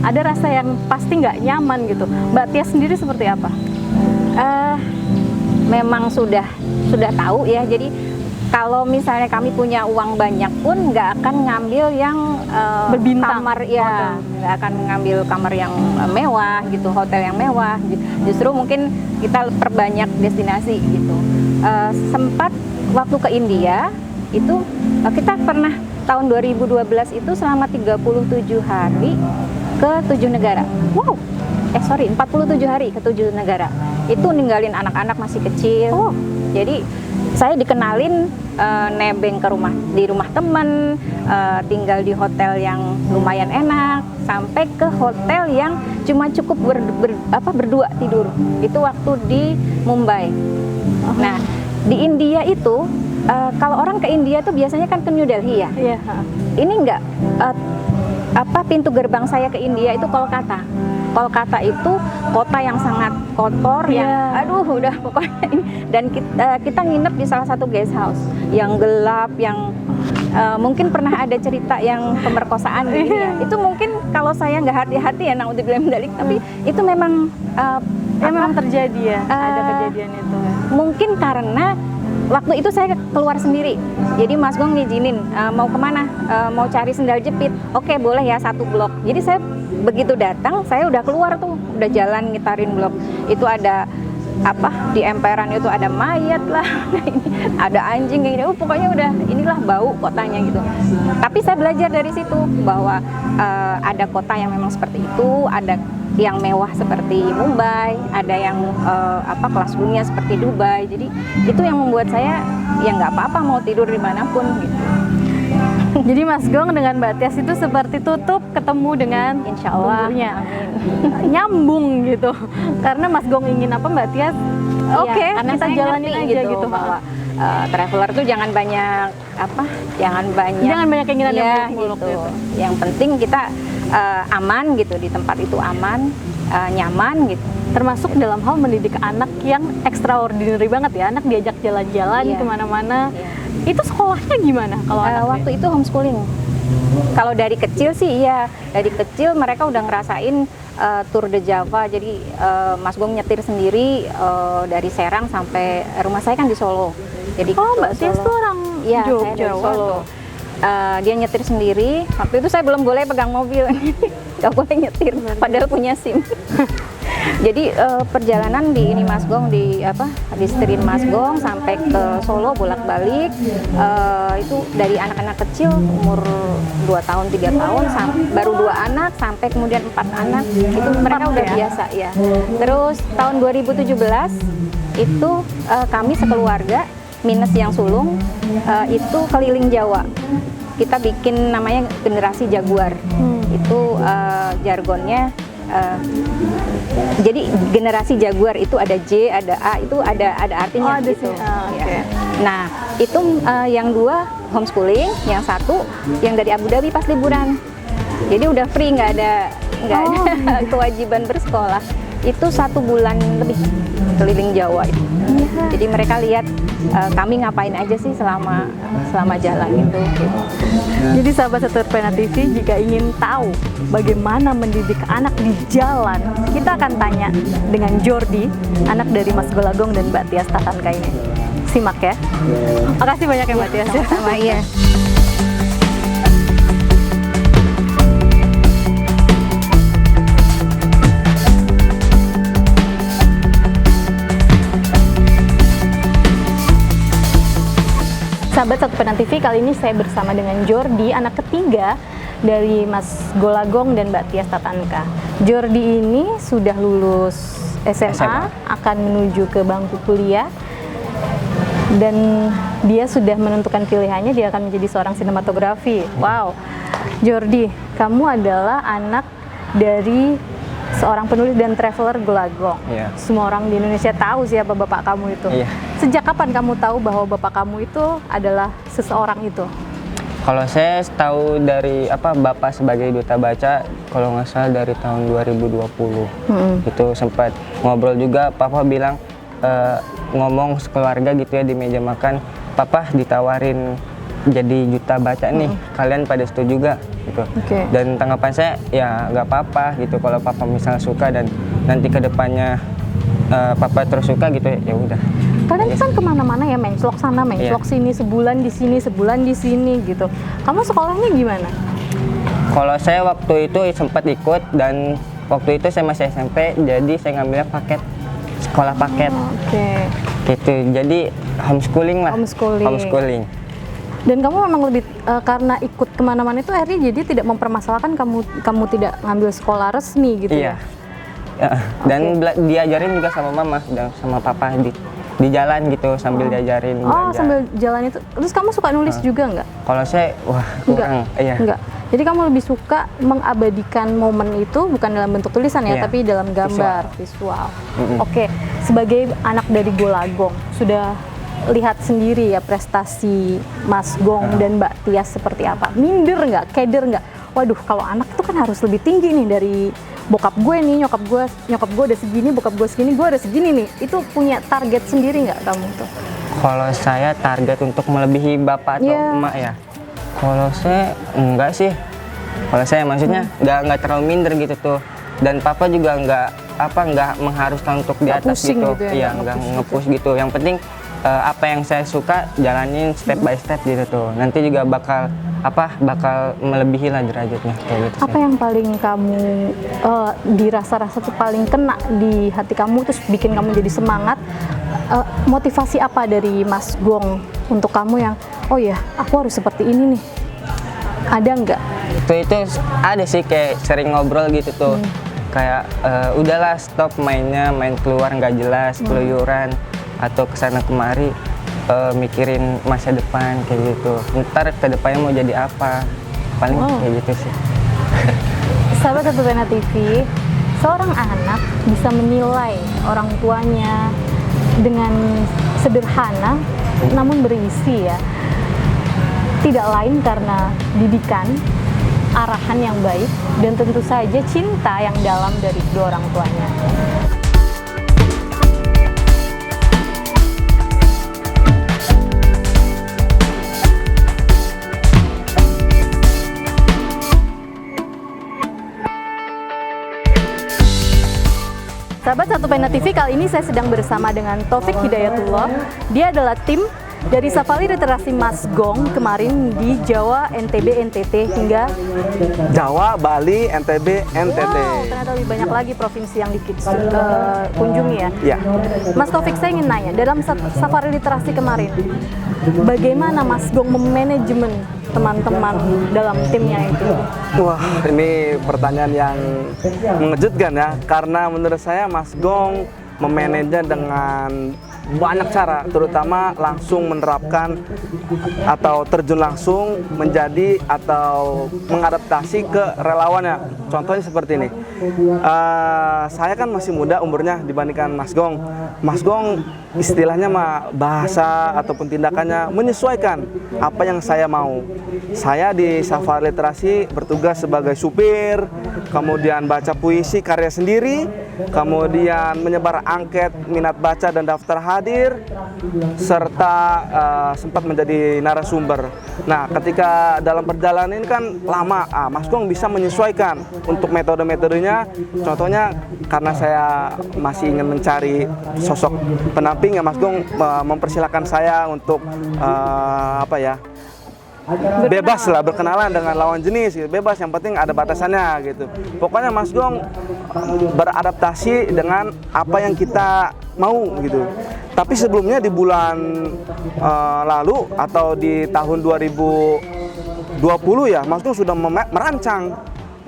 Ada rasa yang pasti nggak nyaman gitu. Mbak Tia sendiri seperti apa? Memang sudah tahu ya. Jadi kalau misalnya kami punya uang banyak pun nggak akan ngambil yang berbintang kamar ya, nggak akan ngambil kamar yang mewah gitu, hotel yang mewah. Justru mungkin kita perbanyak destinasi gitu. Sempat waktu ke India itu kita pernah tahun 2012 itu selama 37 hari ke 7 negara. Wow. 47 hari ke 7 negara. Itu ninggalin anak-anak masih kecil. Jadi saya dikenalin nebeng di rumah teman, tinggal di hotel yang lumayan enak, sampai ke hotel yang cuma cukup berdua tidur. Itu waktu di Mumbai. Nah, di India itu kalau orang ke India tuh biasanya kan ke New Delhi ya. Iya. Ini enggak, pintu gerbang saya ke India itu Kolkata. Kolkata itu kota yang sangat kotor, yang udah pokoknya dan kita nginep di salah satu guest house yang gelap, yang mungkin pernah ada cerita yang pemerkosaan gitu ya. Itu mungkin kalau saya nggak hati-hati ya, naudzubillah min dzalik, tapi itu memang memang terjadi ya, ada kejadian itu. Mungkin karena waktu itu saya keluar sendiri, jadi Mas Gong ngizinin mau kemana, mau cari sendal jepit, oke boleh ya, 1 blok. Jadi saya begitu datang, saya udah keluar tuh, udah jalan ngitarin blok. Itu ada di emperan itu ada mayat lah, ada anjing kayak gini. Pokoknya udah inilah bau kotanya gitu. Tapi saya belajar dari situ bahwa ada kota yang memang seperti itu, ada yang mewah seperti Mumbai, ada yang kelas dunia seperti Dubai. Jadi itu yang membuat saya ya nggak apa-apa mau tidur dimanapun gitu. Jadi Mas Gong dengan Mbak Tias itu seperti tutup ketemu dengan Insya Allah, bumbunya. amin. Nyambung gitu. Karena Mas Gong ingin apa, Mbak Tias? Oke, Iya, karena kita saya jalanin ngerti aja gitu. bahwa traveler tuh jangan banyak Jangan banyak keinginan yang ya, muluk-muluk gitu. gitu. Yang penting kita aman gitu, di tempat itu aman, nyaman gitu. Termasuk dalam hal mendidik anak yang extraordinary banget ya. Anak diajak jalan-jalan Iya. kemana-mana. Iya. Itu sekolahnya gimana kalau anaknya? Waktu itu homeschooling. Kalau dari kecil sih iya, dari kecil mereka udah ngerasain Tour de Java. Jadi Mas Gong nyetir sendiri dari Serang sampai rumah saya kan di Solo. Jadi Mbak Tias tuh orang iya, saya Jogja. dari Solo. Dia nyetir sendiri. Waktu itu saya belum boleh pegang mobil, nggak boleh nyetir, padahal punya SIM. Jadi perjalanan di ini Mas Gong di setir Mas Gong sampai ke Solo bolak-balik itu dari anak-anak kecil umur 2 tahun 3 tahun baru 2 anak sampai kemudian 4 anak itu mereka udah biasa ya. Terus tahun 2017 itu kami sekeluarga minus yang sulung itu keliling Jawa. Kita bikin namanya generasi Jaguar. Itu jargonnya. Jadi generasi Jaguar itu ada J, ada A, itu ada artinya ada gitu. sih. Okay. Ya. Nah itu yang 2 homeschooling, yang 1 yang dari Abu Dhabi pas liburan. Jadi udah free, nggak ada kewajiban bersekolah. Itu 1 bulan lebih keliling Jawa itu. Jadi mereka lihat kami ngapain aja sih selama jalan itu. Jadi sahabat Satu Pena TV, jika ingin tahu bagaimana mendidik anak di jalan, kita akan tanya dengan Jordi, anak dari Mas Golagong dan Mbak Tias Tatanka ini. Simak ya. Makasih banyak ya Mbak Tias. Sama iya. Sahabat Satu Pena TV, kali ini saya bersama dengan Jordi, anak ketiga dari Mas Golagong dan Mbak Tias Tatanka. Jordi ini sudah lulus SMA, akan menuju ke bangku kuliah, dan dia sudah menentukan pilihannya, dia akan menjadi seorang sinematografi. Wow, Jordi, kamu adalah anak dari seorang penulis dan traveler Golagong. Iya. Semua orang di Indonesia tahu siapa bapak kamu itu. Iya. Sejak kapan kamu tahu bahwa bapak kamu itu adalah seseorang itu? Kalau saya tahu dari bapak sebagai duta baca, kalau nggak salah dari tahun 2020. Itu sempat ngobrol juga, papa bilang ngomong sekeluarga gitu ya di meja makan, papa ditawarin jadi duta baca nih, kalian pada setuju juga gitu. Oke. Dan tanggapan saya ya nggak apa-apa gitu, kalau papa misalnya suka dan nanti kedepannya papa terus suka gitu ya udah. Kalian kan kemana-mana ya, menclok sana, menclok sini, sebulan di sini, sebulan di sini gitu. Kamu sekolahnya gimana? Kalau saya waktu itu sempat ikut, dan waktu itu saya masih SMP, jadi saya ngambilnya paket, sekolah paket. Oke. Gitu, jadi homeschooling lah. Homeschooling. Dan kamu memang lebih karena ikut kemana-mana itu akhirnya jadi tidak mempermasalahkan kamu tidak ngambil sekolah resmi gitu Iya. ya? Dan diajarin juga sama mama dan sama papa di jalan gitu sambil diajarin. Oh, belajar. sambil jalan itu. Terus kamu suka nulis juga nggak? Kalau saya kurang. Iya. Enggak. Jadi kamu lebih suka mengabadikan momen itu bukan dalam bentuk tulisan ya, Iya. tapi dalam gambar, visual. Oke, sebagai anak dari Golagong, sudah lihat sendiri ya prestasi Mas Gong dan Mbak Tias seperti apa. Minder nggak? Keder nggak? Waduh, kalau anak itu kan harus lebih tinggi nih dari bokap gue nih, nyokap gue udah segini, bokap gue segini, gue udah segini nih. Itu punya target sendiri nggak kamu tuh? Kalau saya target untuk melebihi bapak atau emak ya. Kalau saya enggak sih. Kalau saya maksudnya nggak terlalu minder gitu tuh. Dan papa juga nggak mengharuskan untuk di atas pusing gitu. gitu ya, Iya, nggak nggak nge-push nge-push gitu. Yang penting apa yang saya suka jalanin step by step gitu tuh. Nanti juga bakal bakal melebihi lah derajatnya kayak gitu Apa sih. yang paling kamu dirasa-rasa tuh paling kena di hati kamu terus bikin kamu jadi semangat? Motivasi apa dari Mas Gong untuk kamu yang oh ya aku harus seperti ini nih? Ada nggak? Itu ada sih kayak sering ngobrol gitu tuh. Kayak udahlah stop main keluar nggak jelas, keluyuran atau kesana kemari, mikirin masa depan kayak gitu. Ntar ke depannya mau jadi apa? Paling kayak gitu sih. Sahabat Satu Pena TV, seorang anak bisa menilai orang tuanya dengan sederhana namun berisi ya. Tidak lain karena didikan, arahan yang baik, dan tentu saja cinta yang dalam dari kedua orang tuanya. Sahabat Satu Pena TV, kali ini saya sedang bersama dengan Taufik Hidayatullah. Dia adalah tim dari Safari Literasi Mas Gong kemarin di Jawa, NTB, NTT hingga Jawa, Bali, NTB, NTT. wow, ternyata lebih banyak lagi provinsi yang dikunjungi ya. Ya. Mas Taufik, saya ingin nanya, dalam Safari Literasi kemarin, bagaimana Mas Gong memanajemen teman-teman dalam timnya itu? Wah, ini pertanyaan yang mengejutkan ya, karena menurut saya Mas Gong memanage dengan banyak cara, terutama langsung menerapkan atau terjun langsung menjadi atau mengadaptasi ke relawannya. Contohnya seperti ini, saya kan masih muda umurnya dibandingkan Mas Gong. Mas Gong istilahnya mah bahasa ataupun tindakannya menyesuaikan apa yang saya mau. Saya di Safari Literasi bertugas sebagai supir, kemudian baca puisi karya sendiri, kemudian menyebar angket minat baca dan daftar hadir, serta sempat menjadi narasumber. Nah, ketika dalam perjalanan ini kan lama, Mas Gong bisa menyesuaikan untuk metode-metodenya. Contohnya karena saya masih ingin mencari sosok pendamping, ya Mas Gong mempersilahkan saya untuk bebas lah berkenalan dengan lawan jenis gitu. Bebas, yang penting ada batasannya gitu. Pokoknya Mas Gong beradaptasi dengan apa yang kita mau gitu. Tapi sebelumnya di bulan lalu atau di tahun 2020 ya, Mas Gong sudah merancang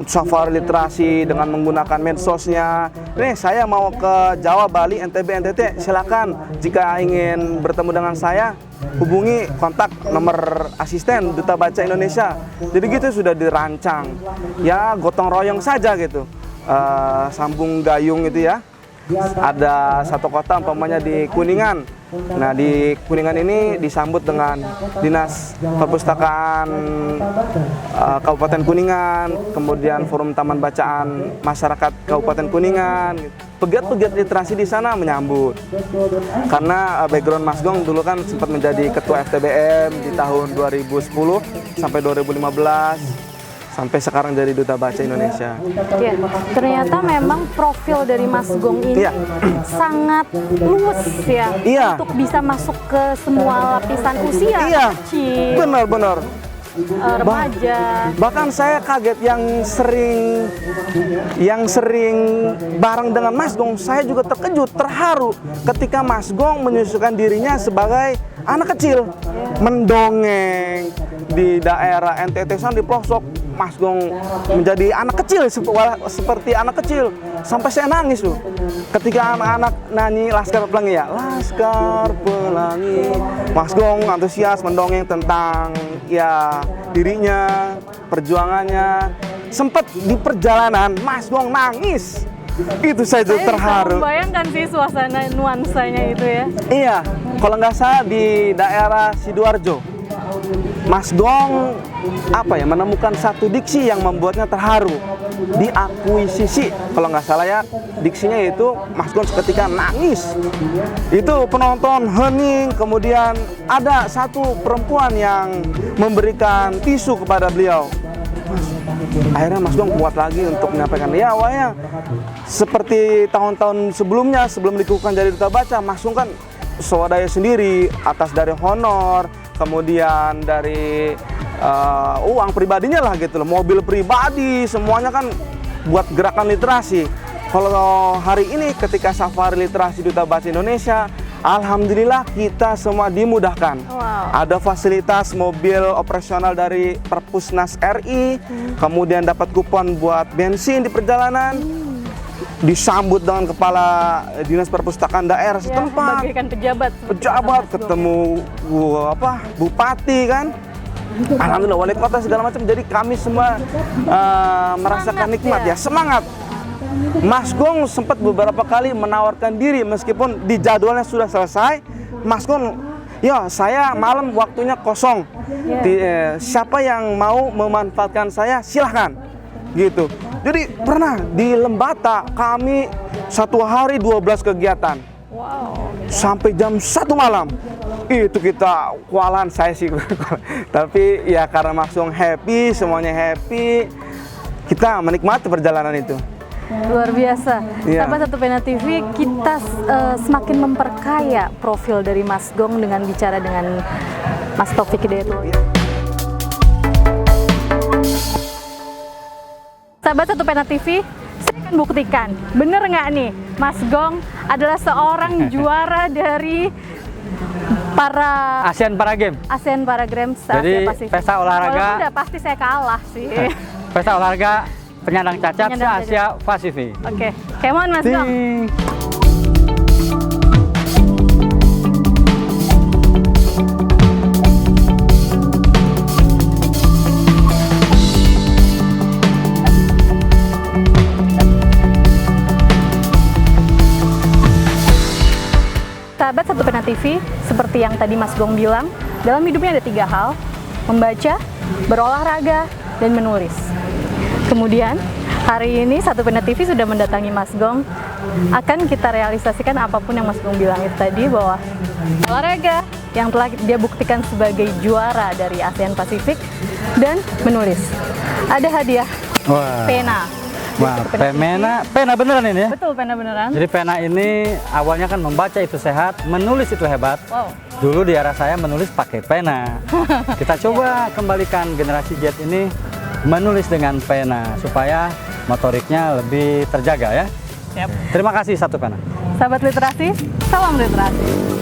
Safari Literasi dengan menggunakan medsosnya. Nih, saya mau ke Jawa, Bali, NTB, NTT, silakan. Jika ingin bertemu dengan saya, hubungi kontak nomor asisten Duta Baca Indonesia. Jadi gitu sudah dirancang. Ya, gotong royong saja gitu. Sambung gayung itu ya. Ada satu kota umpamanya di Kuningan. Nah, di Kuningan ini disambut dengan Dinas Perpustakaan Kabupaten Kuningan, kemudian Forum Taman Bacaan Masyarakat Kabupaten Kuningan. Pegiat-pegiat literasi di sana menyambut. Karena background Mas Gong dulu kan sempat menjadi ketua FTBM di tahun 2010 sampai 2015. Sampai sekarang jadi Duta Baca Indonesia. Ya, ternyata memang profil dari Mas Gong ini sangat luas ya, untuk bisa masuk ke semua lapisan usia, kecil, benar-benar remaja. Bahkan saya kaget yang sering bareng dengan Mas Gong, saya juga terkejut, terharu ketika Mas Gong menyusukan dirinya sebagai anak kecil, mendongeng di daerah NTT sana di pelosok. Mas Gong menjadi anak kecil, seperti anak kecil, sampai saya nangis tuh ketika anak-anak nyanyi Laskar Pelangi ya, Laskar Pelangi. Mas Gong antusias mendongeng tentang ya dirinya, perjuangannya. Sempat di perjalanan Mas Gong nangis. Itu saya tuh terharu. Bayangkan sih suasana nuansanya itu ya. Iya, kalau nggak salah di daerah Sidoarjo, Mas Gong menemukan satu diksi yang membuatnya terharu. Di akuisisi, kalau nggak salah ya, diksinya itu Mas Gong ketika nangis. Itu penonton hening, kemudian ada satu perempuan yang memberikan tisu kepada beliau. Akhirnya Mas Gong kuat lagi untuk menyampaikan, ya awalnya seperti tahun-tahun sebelumnya, sebelum dikukuhkan jadi Duta Baca, Mas Gong kan swadaya sendiri atas dari honor, kemudian dari uang pribadinya lah gitu loh, mobil pribadi, semuanya kan buat gerakan literasi. Kalau hari ini ketika Safari Literasi Duta Bahasa Indonesia, alhamdulillah kita semua dimudahkan. Wow. Ada fasilitas mobil operasional dari Perpusnas RI, kemudian dapat kupon buat bensin di perjalanan, disambut dengan kepala dinas perpustakaan daerah Ya, setempat, bagaikan pejabat. seperti pejabat, kata Mas Gong. ketemu bupati kan. Alhamdulillah, wali kota segala macam. Jadi kami semua merasakan nikmat ya. ya, semangat. Mas Gong sempat beberapa kali menawarkan diri meskipun di jadwalnya sudah selesai. Mas Gong, ya saya malam waktunya kosong. Siapa yang mau memanfaatkan saya silahkan, gitu. Jadi pernah di Lembata kami satu hari 12 kegiatan. Wow. Sampai jam 1 malam itu kita kewalahan saya sih tapi ya karena Mas Gong happy, semuanya happy, kita menikmati perjalanan itu. Luar biasa. Iya. Sahabat Satu Pena TV, kita semakin memperkaya profil dari Mas Gong dengan bicara dengan Mas Taufik Hidayatullah. Sahabat Satu Pena TV, saya akan buktikan, bener nggak nih, Mas Gong adalah seorang juara dari para ASEAN Para Games. ASEAN Para Games Asia Jadi Pasifik. pesta olahraga- Walaupun udah pasti saya kalah sih. Pesta olahraga penyandang cacat Penyandang se-Asia Pasifik. Oke, come on Mas Gong. Ding. Sahabat Satu Pena TV, seperti yang tadi Mas Gong bilang, dalam hidupnya ada 3 hal: membaca, berolahraga, dan menulis. Kemudian, hari ini Satu Pena TV sudah mendatangi Mas Gong. Akan kita realisasikan apapun yang Mas Gong bilang itu tadi, bahwa olahraga yang telah dia buktikan sebagai juara dari ASEAN Pasifik, dan menulis. Ada hadiah Wah. pena. Wah, pena beneran ini ya. Betul, pena beneran. Jadi pena ini awalnya kan membaca itu sehat, menulis itu hebat. Wow. Dulu di era saya menulis pakai pena. Kita coba kembalikan generasi Z ini menulis dengan pena supaya motoriknya lebih terjaga ya. Siap. Terima kasih Satu Pena. Sahabat literasi, salam literasi.